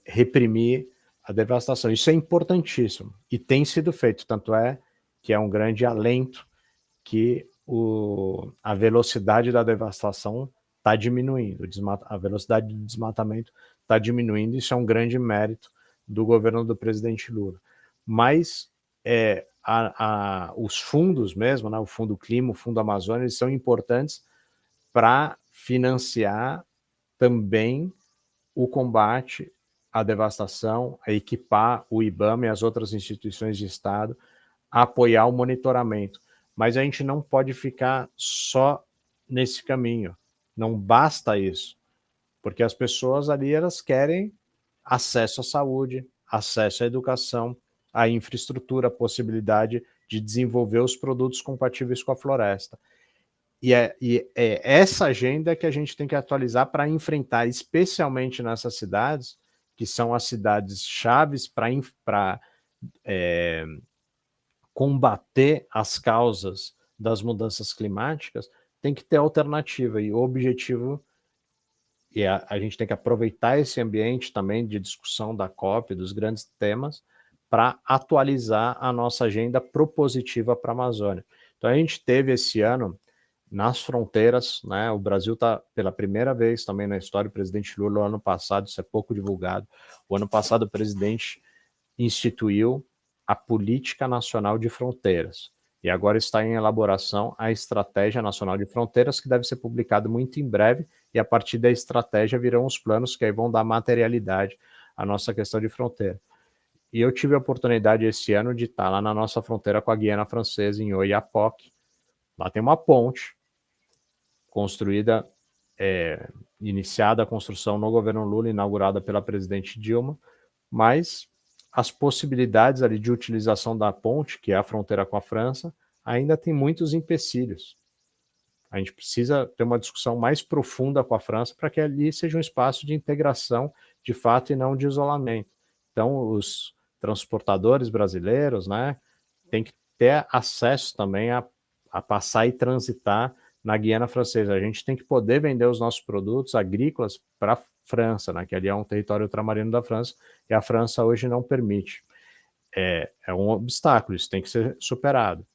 reprimir a devastação. Isso é importantíssimo e tem sido feito, tanto é que é um grande alento que a velocidade da devastação está diminuindo, a velocidade do desmatamento está diminuindo, isso é um grande mérito do governo do presidente Lula. Mas os fundos mesmo, né, o Fundo Clima, o Fundo Amazônia, eles são importantes para financiar também o combate à devastação, a equipar o IBAMA e as outras instituições de Estado, a apoiar o monitoramento. Mas a gente não pode ficar só nesse caminho. Não basta isso. Porque as pessoas ali, elas querem acesso à saúde, acesso à educação, à infraestrutura, a possibilidade de desenvolver os produtos compatíveis com a floresta. E é essa agenda que a gente tem que atualizar para enfrentar, especialmente nessas cidades, que são as cidades chaves para combater as causas das mudanças climáticas, tem que ter alternativa. E o objetivo, a gente tem que aproveitar esse ambiente também de discussão da COP, dos grandes temas, para atualizar a nossa agenda propositiva para a Amazônia. Então, a gente teve esse ano, nas fronteiras, né, o Brasil está, pela primeira vez também na história, o presidente Lula, no ano passado, isso é pouco divulgado, o ano passado o presidente instituiu a Política Nacional de Fronteiras. E agora está em elaboração a Estratégia Nacional de Fronteiras, que deve ser publicada muito em breve, e a partir da estratégia virão os planos que aí vão dar materialidade à nossa questão de fronteira. E eu tive a oportunidade esse ano de estar lá na nossa fronteira com a Guiana Francesa, em Oiapoque. Lá tem uma ponte construída, iniciada a construção no governo Lula, inaugurada pela presidente Dilma, mas as possibilidades ali de utilização da ponte, que é a fronteira com a França, ainda tem muitos empecilhos. A gente precisa ter uma discussão mais profunda com a França para que ali seja um espaço de integração de fato e não de isolamento. Então, os transportadores brasileiros, né, têm que ter acesso também a passar e transitar na Guiana Francesa. A gente tem que poder vender os nossos produtos agrícolas para a França, né, que ali é um território ultramarino da França, e a França hoje não permite. É um obstáculo, isso tem que ser superado.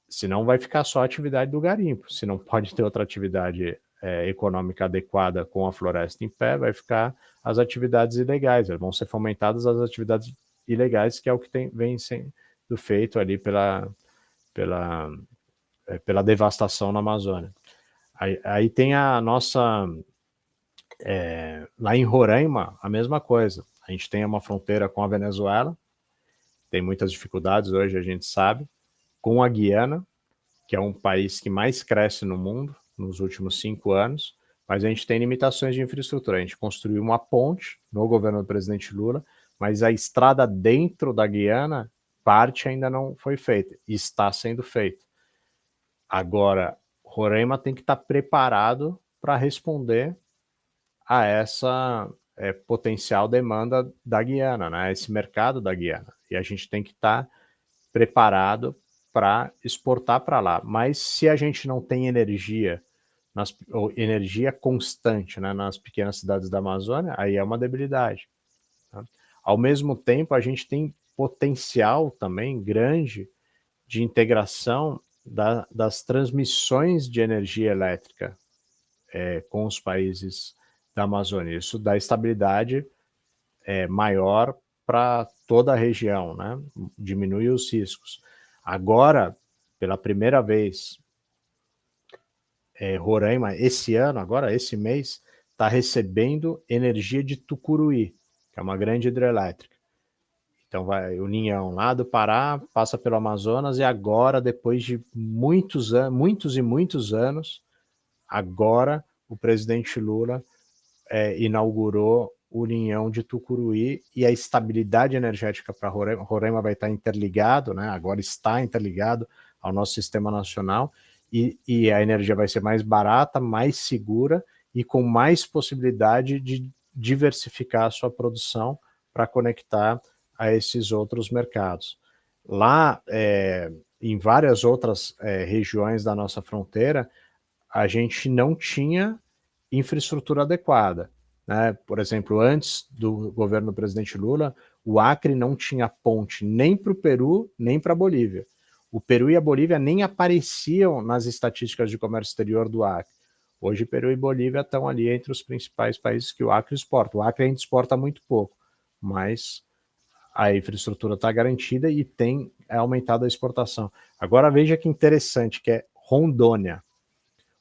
Senão vai ficar só a atividade do garimpo. Se não pode ter outra atividade econômica adequada com a floresta em pé, vai ficar as atividades ilegais. Vão ser fomentadas as atividades ilegais, que é o que vem sendo feito ali pela devastação na Amazônia. Aí tem a nossa... lá em Roraima, a mesma coisa. A gente tem uma fronteira com a Venezuela, tem muitas dificuldades hoje, a gente sabe, com a Guiana, que é um país que mais cresce no mundo nos últimos 5 anos, mas a gente tem limitações de infraestrutura. A gente construiu uma ponte no governo do presidente Lula, mas a estrada dentro da Guiana, parte ainda não foi feita, e está sendo feita. Agora, Roraima tem que estar preparado para responder a essa potencial demanda da Guiana, né? Esse mercado da Guiana. E a gente tem que estar preparado para exportar para lá. Mas se a gente não tem energia, energia constante, né, nas pequenas cidades da Amazônia, aí é uma debilidade. Tá? Ao mesmo tempo, a gente tem potencial também grande de integração das transmissões de energia elétrica com os países da Amazônia. Isso dá estabilidade maior para toda a região, né? Diminui os riscos. Agora, pela primeira vez, Roraima, esse ano, agora, esse mês, está recebendo energia de Tucuruí, que é uma grande hidrelétrica. Então, vai o Ninhão lá do Pará, passa pelo Amazonas, e agora, depois de muitos e muitos anos, agora o presidente Lula inaugurou o Ninhão de Tucuruí, e a estabilidade energética para Roraima vai estar interligado, né? Agora está interligado ao nosso sistema nacional, e a energia vai ser mais barata, mais segura e com mais possibilidade de diversificar a sua produção para conectar a esses outros mercados. Lá, em várias outras regiões da nossa fronteira, a gente não tinha infraestrutura adequada. Né? Por exemplo, antes do governo do presidente Lula, o Acre não tinha ponte nem para o Peru, nem para a Bolívia. O Peru e a Bolívia nem apareciam nas estatísticas de comércio exterior do Acre. Hoje, Peru e Bolívia estão ali entre os principais países que o Acre exporta. O Acre ainda exporta muito pouco, mas a infraestrutura está garantida e tem aumentado a exportação. Agora veja que interessante, que é Rondônia.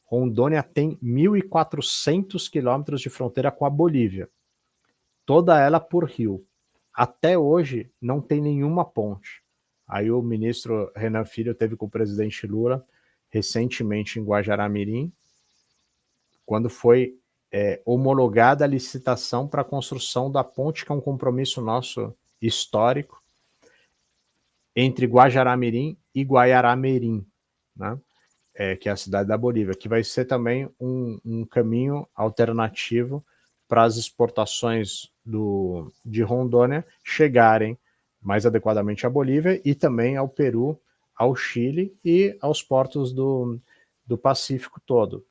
Rondônia tem 1.400 quilômetros de fronteira com a Bolívia, toda ela por rio. Até hoje não tem nenhuma ponte. Aí o ministro Renan Filho teve com o presidente Lula recentemente em Guajará-Mirim, quando foi homologada a licitação para a construção da ponte, que é um compromisso nosso histórico, entre Guajará-Mirim e Guaiará-Mirim, né? Que é a cidade da Bolívia, que vai ser também um caminho alternativo para as exportações de Rondônia chegarem mais adequadamente à Bolívia e também ao Peru, ao Chile e aos portos do Pacífico todo.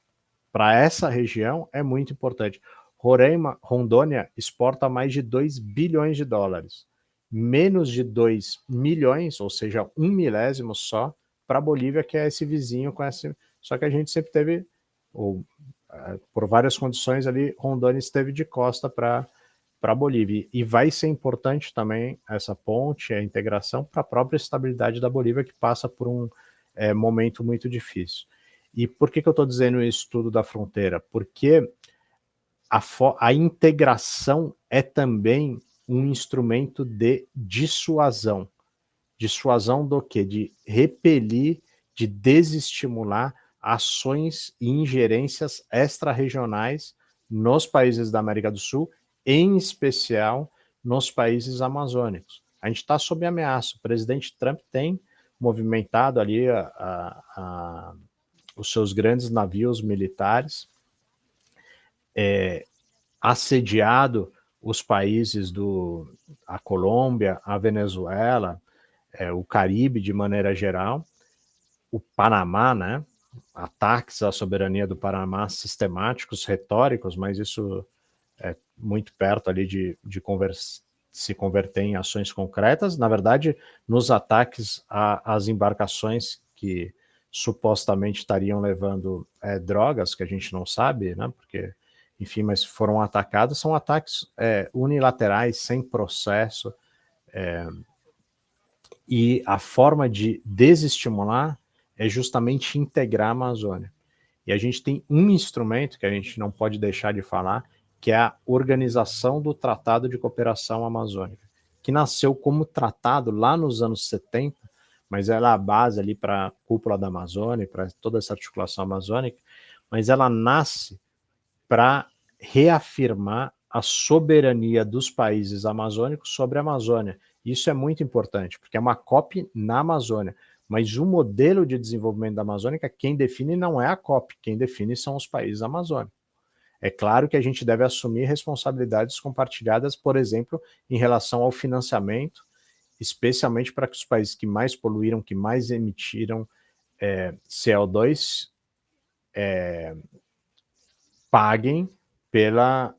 Para essa região é muito importante. Rondônia exporta mais de 2 bilhões de dólares. Menos de 2 milhões, ou seja, 1/1000 só, para a Bolívia, que é esse vizinho com esse... Só que a gente sempre teve, por várias condições ali, Rondônia esteve de costa para a Bolívia. E vai ser importante também essa ponte, a integração para a própria estabilidade da Bolívia, que passa por um momento muito difícil. E por que eu estou dizendo isso tudo da fronteira? Porque a integração é também um instrumento de dissuasão. Dissuasão do quê? De repelir, de desestimular ações e ingerências extra-regionais nos países da América do Sul, em especial nos países amazônicos. A gente está sob ameaça. O presidente Trump tem movimentado ali os seus grandes navios militares, assediado os países a Colômbia, a Venezuela, o Caribe de maneira geral, o Panamá, né? Ataques à soberania do Panamá sistemáticos, retóricos, mas isso é muito perto ali de se converter em ações concretas. Na verdade, nos ataques às embarcações que supostamente estariam levando drogas, que a gente não sabe, né? Porque, enfim, mas foram atacados, são ataques unilaterais, sem processo, e a forma de desestimular é justamente integrar a Amazônia. E a gente tem um instrumento que a gente não pode deixar de falar, que é a Organização do Tratado de Cooperação Amazônica, que nasceu como tratado lá nos anos 70, mas ela é a base ali para a cúpula da Amazônia, para toda essa articulação amazônica, mas ela nasce para reafirmar a soberania dos países amazônicos sobre a Amazônia. Isso é muito importante, porque é uma COP na Amazônia, mas o modelo de desenvolvimento da Amazônica, quem define não é a COP, quem define são os países amazônicos. É claro que a gente deve assumir responsabilidades compartilhadas, por exemplo, em relação ao financiamento, especialmente para que os países que mais poluíram, que mais emitiram CO2, paguem pela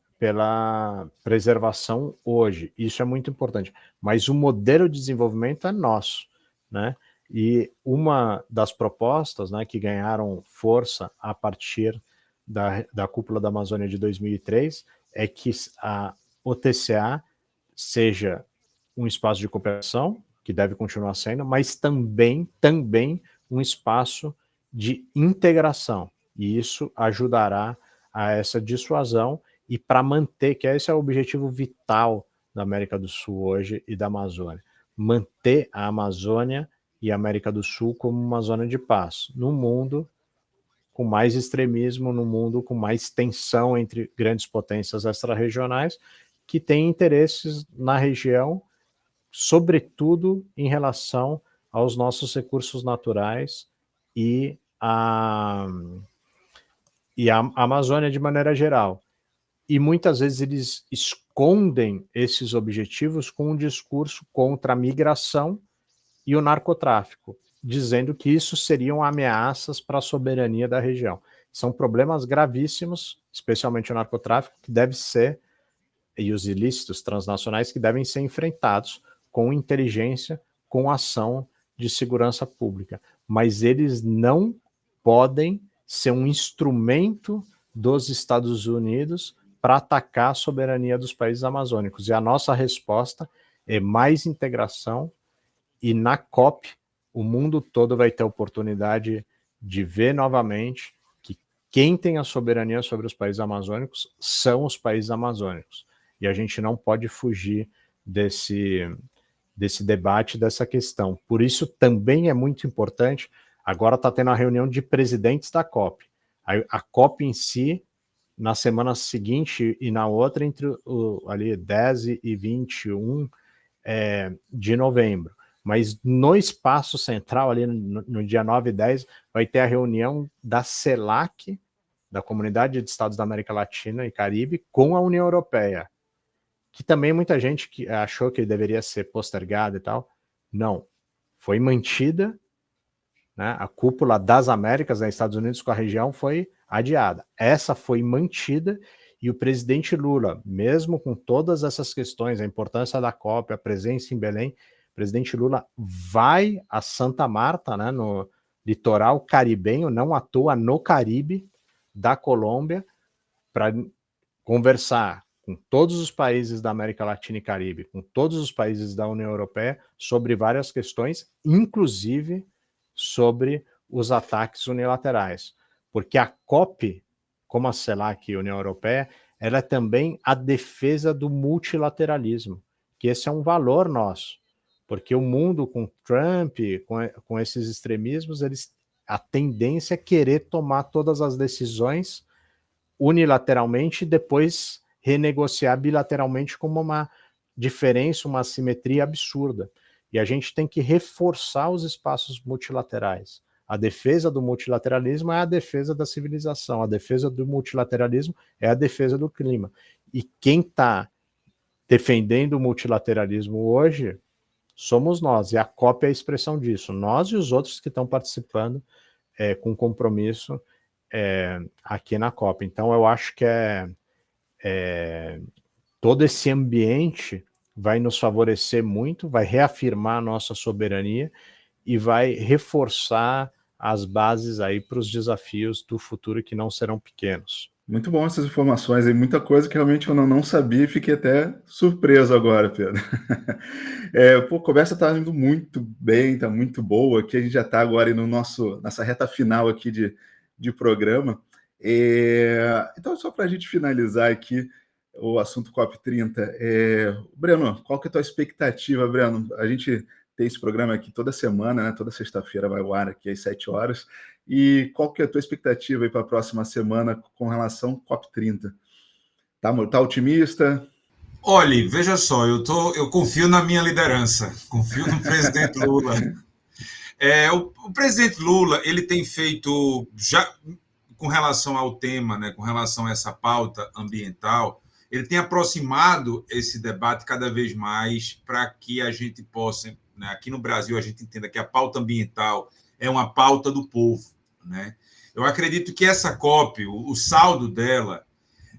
preservação hoje. Isso é muito importante. Mas o modelo de desenvolvimento é nosso, né? E uma das propostas, né, que ganharam força a partir da Cúpula da Amazônia de 2003 é que a OTCA seja um espaço de cooperação, que deve continuar sendo, mas também um espaço de integração. E isso ajudará a essa dissuasão e para manter, que esse é o objetivo vital da América do Sul hoje e da Amazônia, manter a Amazônia e a América do Sul como uma zona de paz. No mundo com mais extremismo, no mundo com mais tensão entre grandes potências extra-regionais que têm interesses na região, sobretudo em relação aos nossos recursos naturais e a Amazônia de maneira geral. E muitas vezes eles escondem esses objetivos com um discurso contra a migração e o narcotráfico, dizendo que isso seriam ameaças para a soberania da região. São problemas gravíssimos, especialmente o narcotráfico, que deve ser, e os ilícitos transnacionais, que devem ser enfrentados com inteligência, com ação de segurança pública, mas eles não podem ser um instrumento dos Estados Unidos para atacar a soberania dos países amazônicos. E a nossa resposta é mais integração, e na COP o mundo todo vai ter a oportunidade de ver novamente que quem tem a soberania sobre os países amazônicos são os países amazônicos. E a gente não pode fugir desse debate, dessa questão. Por isso também é muito importante, agora está tendo a reunião de presidentes da COP. A COP em si, na semana seguinte e na outra, entre ali 10 e 21 de novembro. Mas no espaço central, ali no dia 9 e 10, vai ter a reunião da CELAC, da Comunidade de Estados da América Latina e Caribe, com a União Europeia, que também muita gente que achou que deveria ser postergada e tal. Não, foi mantida, né? A cúpula das Américas, né, Estados Unidos com a região, foi adiada. Essa foi mantida, e o presidente Lula, mesmo com todas essas questões, a importância da COP, a presença em Belém, o presidente Lula vai a Santa Marta, né, no litoral caribenho, não à toa no Caribe da Colômbia, para conversar com todos os países da América Latina e Caribe, com todos os países da União Europeia, sobre várias questões, inclusive sobre os ataques unilaterais. Porque a COP, como a CELAC e a União Europeia, ela é também a defesa do multilateralismo, que esse é um valor nosso. Porque o mundo com Trump, com esses extremismos, a tendência é querer tomar todas as decisões unilateralmente e depois renegociar bilateralmente como uma diferença, uma assimetria absurda. E a gente tem que reforçar os espaços multilaterais. A defesa do multilateralismo é a defesa da civilização, a defesa do multilateralismo é a defesa do clima. E quem está defendendo o multilateralismo hoje somos nós, e a COP é a expressão disso. Nós e os outros que estão participando com compromisso aqui na COP. Então, eu acho que todo esse ambiente vai nos favorecer muito, vai reafirmar a nossa soberania e vai reforçar as bases aí para os desafios do futuro, que não serão pequenos. Muito bom essas informações, e muita coisa que realmente eu não sabia e fiquei até surpreso agora, Pedro. A conversa está indo muito bem, está muito boa, aqui a gente já está agora nessa reta final aqui de programa. Então, só para a gente finalizar aqui o assunto COP30, Breno, qual que é a tua expectativa, Breno? A gente tem esse programa aqui toda semana, né? Toda sexta-feira vai ao ar aqui às 7 horas. E qual que é a tua expectativa aí para a próxima semana com relação ao COP30? Tá otimista? Olhe, veja só, eu confio na minha liderança, confio no presidente Lula. O presidente Lula, ele tem feito, já com relação ao tema, né, com relação a essa pauta ambiental, ele tem aproximado esse debate cada vez mais para que a gente possa, né, aqui no Brasil, a gente entenda que a pauta ambiental é uma pauta do povo, né? Eu acredito que essa COP, o saldo dela,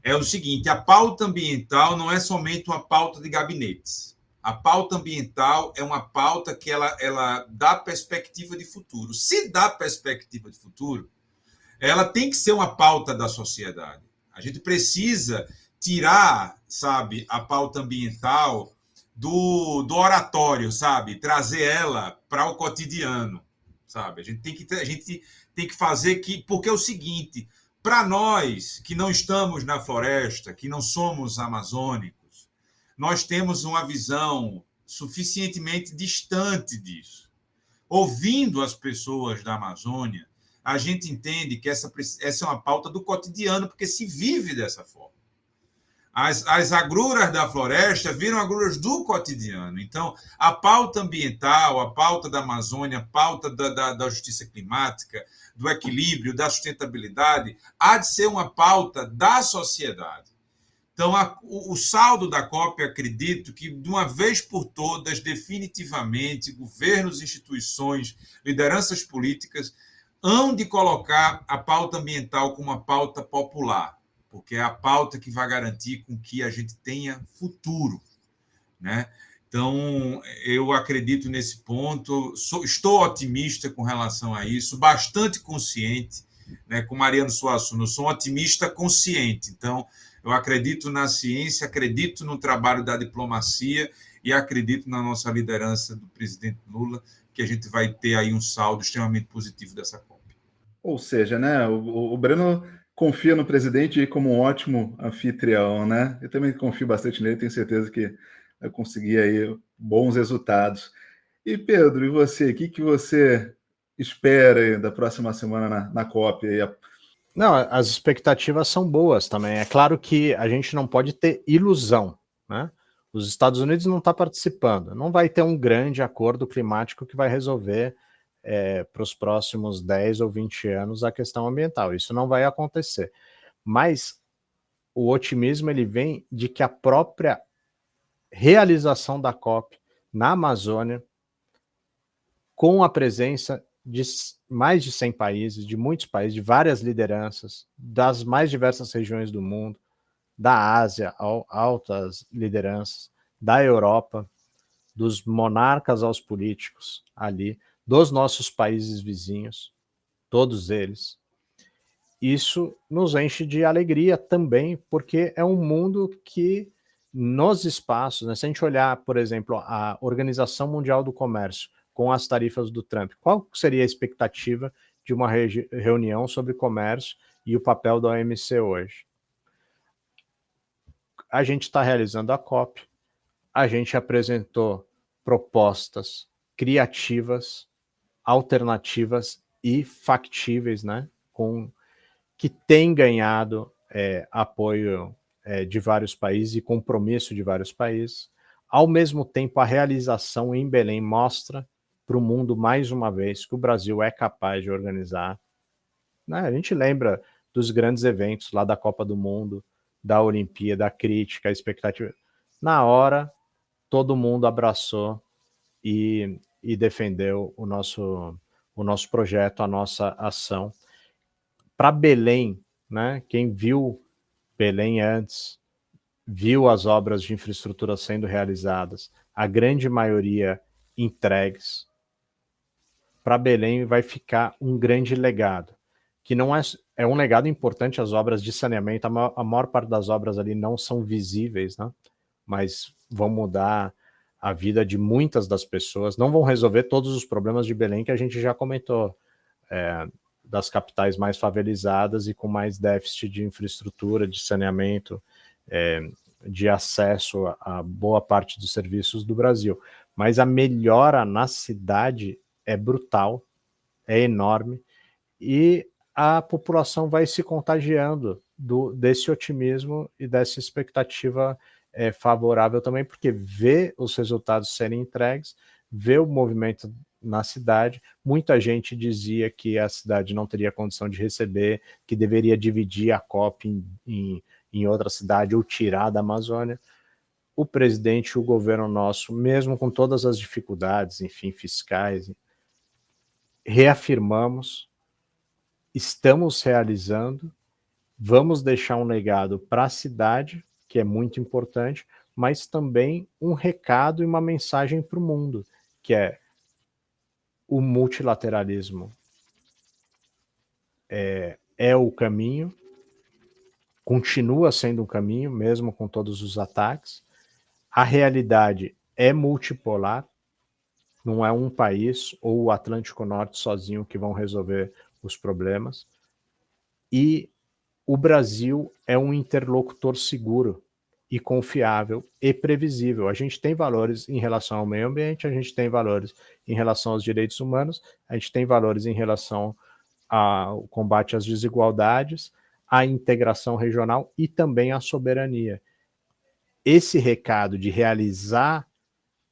é o seguinte: a pauta ambiental não é somente uma pauta de gabinetes. A pauta ambiental é uma pauta que ela dá perspectiva de futuro. Se dá perspectiva de futuro, ela tem que ser uma pauta da sociedade. A gente precisa tirar, sabe, a pauta ambiental do oratório, sabe? Trazer ela para o cotidiano, sabe? A gente tem que fazer porque é o seguinte: para nós que não estamos na floresta, que não somos amazônicos, nós temos uma visão suficientemente distante disso. Ouvindo as pessoas da Amazônia, a gente entende que essa é uma pauta do cotidiano, porque se vive dessa forma. As agruras da floresta viram agruras do cotidiano. Então, a pauta ambiental, a pauta da Amazônia, a pauta da justiça climática, do equilíbrio, da sustentabilidade, há de ser uma pauta da sociedade. Então, o saldo da COP, acredito que, de uma vez por todas, definitivamente, governos, instituições, lideranças políticas hão de colocar a pauta ambiental como uma pauta popular, porque é a pauta que vai garantir com que a gente tenha futuro, né? Então, eu acredito nesse ponto, estou otimista com relação a isso, bastante consciente, né? Com Mariano Suassuna, eu sou um otimista consciente. Então, eu acredito na ciência, acredito no trabalho da diplomacia e acredito na nossa liderança do presidente Lula, que a gente vai ter aí um saldo extremamente positivo dessa COP. Ou seja, né, o Breno confia no presidente como um ótimo anfitrião, né? Eu também confio bastante nele, tenho certeza que vai conseguir aí bons resultados. E Pedro, e você? O que você espera aí da próxima semana na COP? Aí? Não, as expectativas são boas também. É claro que a gente não pode ter ilusão, né? Os Estados Unidos não estão participando. Não vai ter um grande acordo climático que vai resolver para os próximos 10 ou 20 anos a questão ambiental. Isso não vai acontecer. Mas o otimismo ele vem de que a própria realização da COP na Amazônia, com a presença de mais de 100 países, de muitos países, de várias lideranças, das mais diversas regiões do mundo, da Ásia, altas lideranças, da Europa, dos monarcas aos políticos ali, dos nossos países vizinhos, todos eles. Isso nos enche de alegria também, porque é um mundo que nos espaços, né, se a gente olhar, por exemplo, a Organização Mundial do Comércio, com as tarifas do Trump, qual seria a expectativa de uma reunião sobre comércio e o papel da OMC hoje? A gente está realizando a COP, a gente apresentou propostas criativas, alternativas e factíveis, né, que tem ganhado apoio de vários países e compromisso de vários países. Ao mesmo tempo, a realização em Belém mostra para o mundo, mais uma vez, que o Brasil é capaz de organizar. Né? A gente lembra dos grandes eventos lá da Copa do Mundo, da Olimpíada, a crítica, a expectativa. Na hora, todo mundo abraçou e defendeu o nosso projeto, a nossa ação. Para Belém, né? Quem viu Belém antes, viu as obras de infraestrutura sendo realizadas, a grande maioria entregues. Para Belém vai ficar um grande legado, que não é um legado importante. As obras de saneamento, a maior parte das obras ali não são visíveis, né? Mas vão mudar a vida de muitas das pessoas, não vão resolver todos os problemas de Belém que a gente já comentou, das capitais mais favelizadas e com mais déficit de infraestrutura, de saneamento, de acesso a boa parte dos serviços do Brasil. Mas a melhora na cidade é brutal, é enorme, e a população vai se contagiando desse otimismo e dessa expectativa favorável também, porque vê os resultados serem entregues, vê o movimento na cidade. Muita gente dizia que a cidade não teria condição de receber, que deveria dividir a COP em outra cidade ou tirar da Amazônia. O presidente e o governo nosso, mesmo com todas as dificuldades, enfim, fiscais, reafirmamos, estamos realizando, vamos deixar um legado para a cidade, que é muito importante, mas também um recado e uma mensagem para o mundo, que é o multilateralismo é o caminho, continua sendo um caminho, mesmo com todos os ataques. A realidade é multipolar, não é um país ou o Atlântico Norte sozinho que vão resolver os problemas. E o Brasil é um interlocutor seguro e confiável e previsível. A gente tem valores em relação ao meio ambiente, a gente tem valores em relação aos direitos humanos, a gente tem valores em relação ao combate às desigualdades, à integração regional e também à soberania. Esse recado de realizar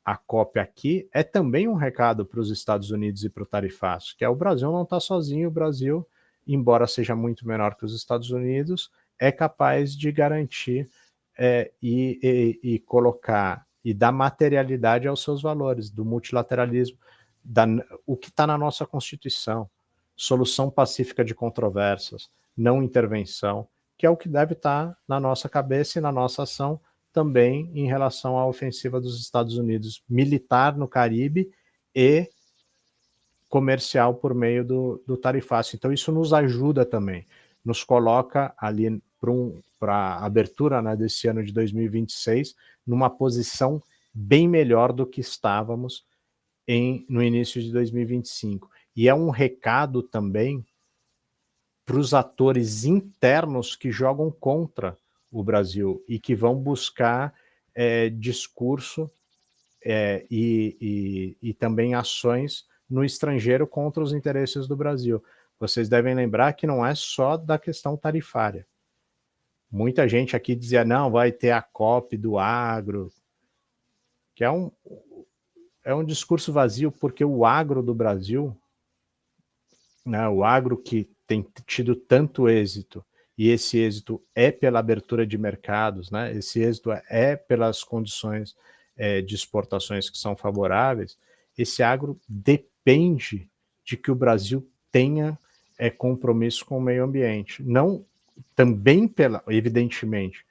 a COP aqui é também um recado para os Estados Unidos e para o tarifaço, que é o Brasil não está sozinho, o Brasil, embora seja muito menor que os Estados Unidos, é capaz de garantir e colocar e dar materialidade aos seus valores, do multilateralismo, o que está na nossa Constituição, solução pacífica de controvérsias, não intervenção, que é o que deve estar na nossa cabeça e na nossa ação também em relação à ofensiva dos Estados Unidos militar no Caribe e comercial por meio do tarifácio. Então isso nos ajuda também, nos coloca ali para a abertura, né, desse ano de 2026 numa posição bem melhor do que estávamos no início de 2025. E é um recado também para os atores internos que jogam contra o Brasil e que vão buscar discurso e também ações no estrangeiro contra os interesses do Brasil. Vocês devem lembrar que não é só da questão tarifária. Muita gente aqui dizia, não, vai ter a COP do agro, que é um discurso vazio, porque o agro do Brasil, né, o agro que tem tido tanto êxito, e esse êxito é pela abertura de mercados, né, esse êxito é pelas condições de exportações que são favoráveis, esse agro depende de que o Brasil tenha compromisso com o meio ambiente. Não também, evidentemente,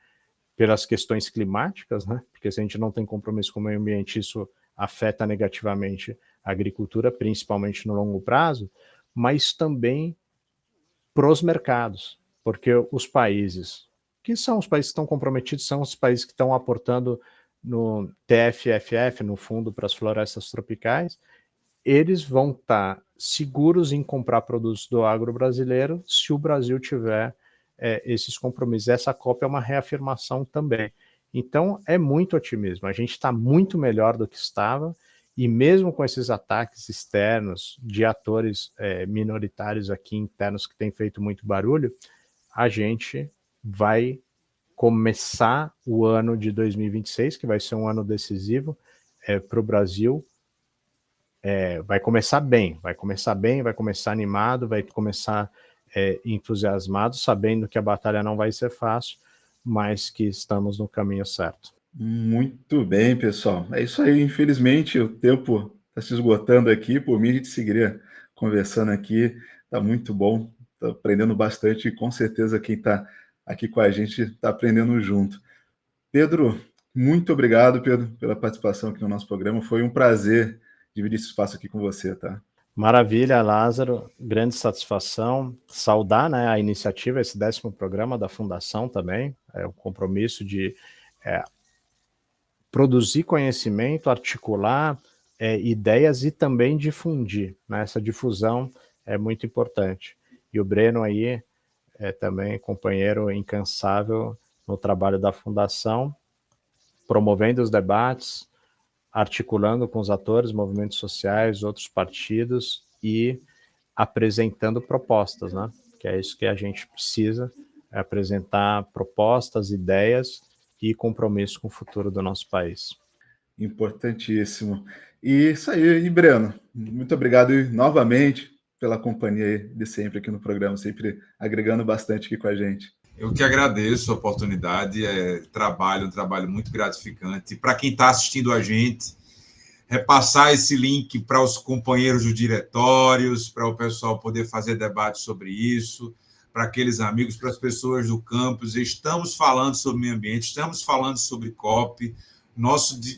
pelas questões climáticas, né? Porque se a gente não tem compromisso com o meio ambiente, isso afeta negativamente a agricultura, principalmente no longo prazo, mas também para os mercados, porque os países que são os países que estão comprometidos, são os países que estão aportando no TFFF, no Fundo para as Florestas Tropicais, eles vão estar seguros em comprar produtos do agro brasileiro se o Brasil tiver esses compromissos. Essa COP é uma reafirmação também. Então, é muito otimismo. A gente está muito melhor do que estava, e mesmo com esses ataques externos de atores minoritários aqui internos que têm feito muito barulho, a gente vai começar o ano de 2026, que vai ser um ano decisivo para o Brasil. Vai começar bem, vai começar animado, vai começar entusiasmado, sabendo que a batalha não vai ser fácil, mas que estamos no caminho certo. Muito bem, pessoal. É isso aí. Infelizmente, o tempo está se esgotando aqui. Por mim, a gente seguiria conversando aqui. Está muito bom. Estou aprendendo bastante e com certeza quem está aqui com a gente está aprendendo junto. Pedro, muito obrigado, Pedro, pela participação aqui no nosso programa. Foi um prazer dividir esse espaço aqui com você, tá? Maravilha, Lázaro. Grande satisfação. Saudar, né, a iniciativa, esse 10º programa da Fundação também. É o compromisso de produzir conhecimento, articular ideias e também difundir, né? Essa difusão é muito importante. E o Breno aí também companheiro incansável no trabalho da Fundação, promovendo os debates, articulando com os atores, movimentos sociais, outros partidos e apresentando propostas, né? Que é isso que a gente precisa, apresentar propostas, ideias e compromisso com o futuro do nosso país. Importantíssimo. E isso aí, e Breno, muito obrigado novamente pela companhia de sempre aqui no programa, sempre agregando bastante aqui com a gente. Eu que agradeço a oportunidade, um trabalho muito gratificante. Para quem está assistindo a gente, repassar esse link para os companheiros dos diretórios, para o pessoal poder fazer debate sobre isso, para aqueles amigos, para as pessoas do campus. Estamos falando sobre meio ambiente, estamos falando sobre COP,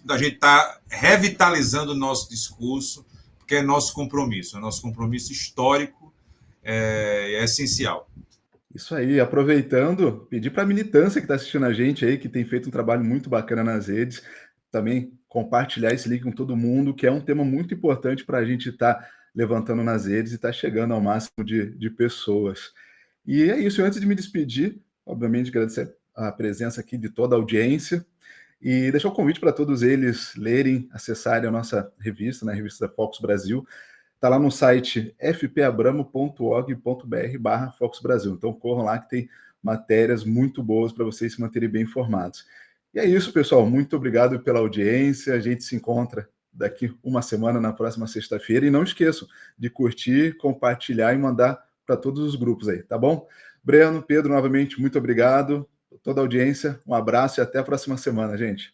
a gente está revitalizando o nosso discurso, porque é nosso compromisso histórico, é essencial. Isso aí, aproveitando, pedir para a militância que está assistindo a gente aí, que tem feito um trabalho muito bacana nas redes, também compartilhar esse link com todo mundo, que é um tema muito importante para a gente estar levantando nas redes e estar chegando ao máximo de pessoas. E é isso, antes de me despedir, obviamente agradecer a presença aqui de toda a audiência e deixar o convite para todos eles lerem, acessarem a nossa revista, né, a revista da Focus Brasil. Está lá no site fpabramo.org.br/Focus Brasil. Então corram lá que tem matérias muito boas para vocês se manterem bem informados. E é isso, pessoal. Muito obrigado pela audiência. A gente se encontra daqui uma semana, na próxima sexta-feira. E não esqueçam de curtir, compartilhar e mandar para todos os grupos aí, tá bom? Breno, Pedro, novamente, muito obrigado. Toda a audiência, um abraço e até a próxima semana, gente.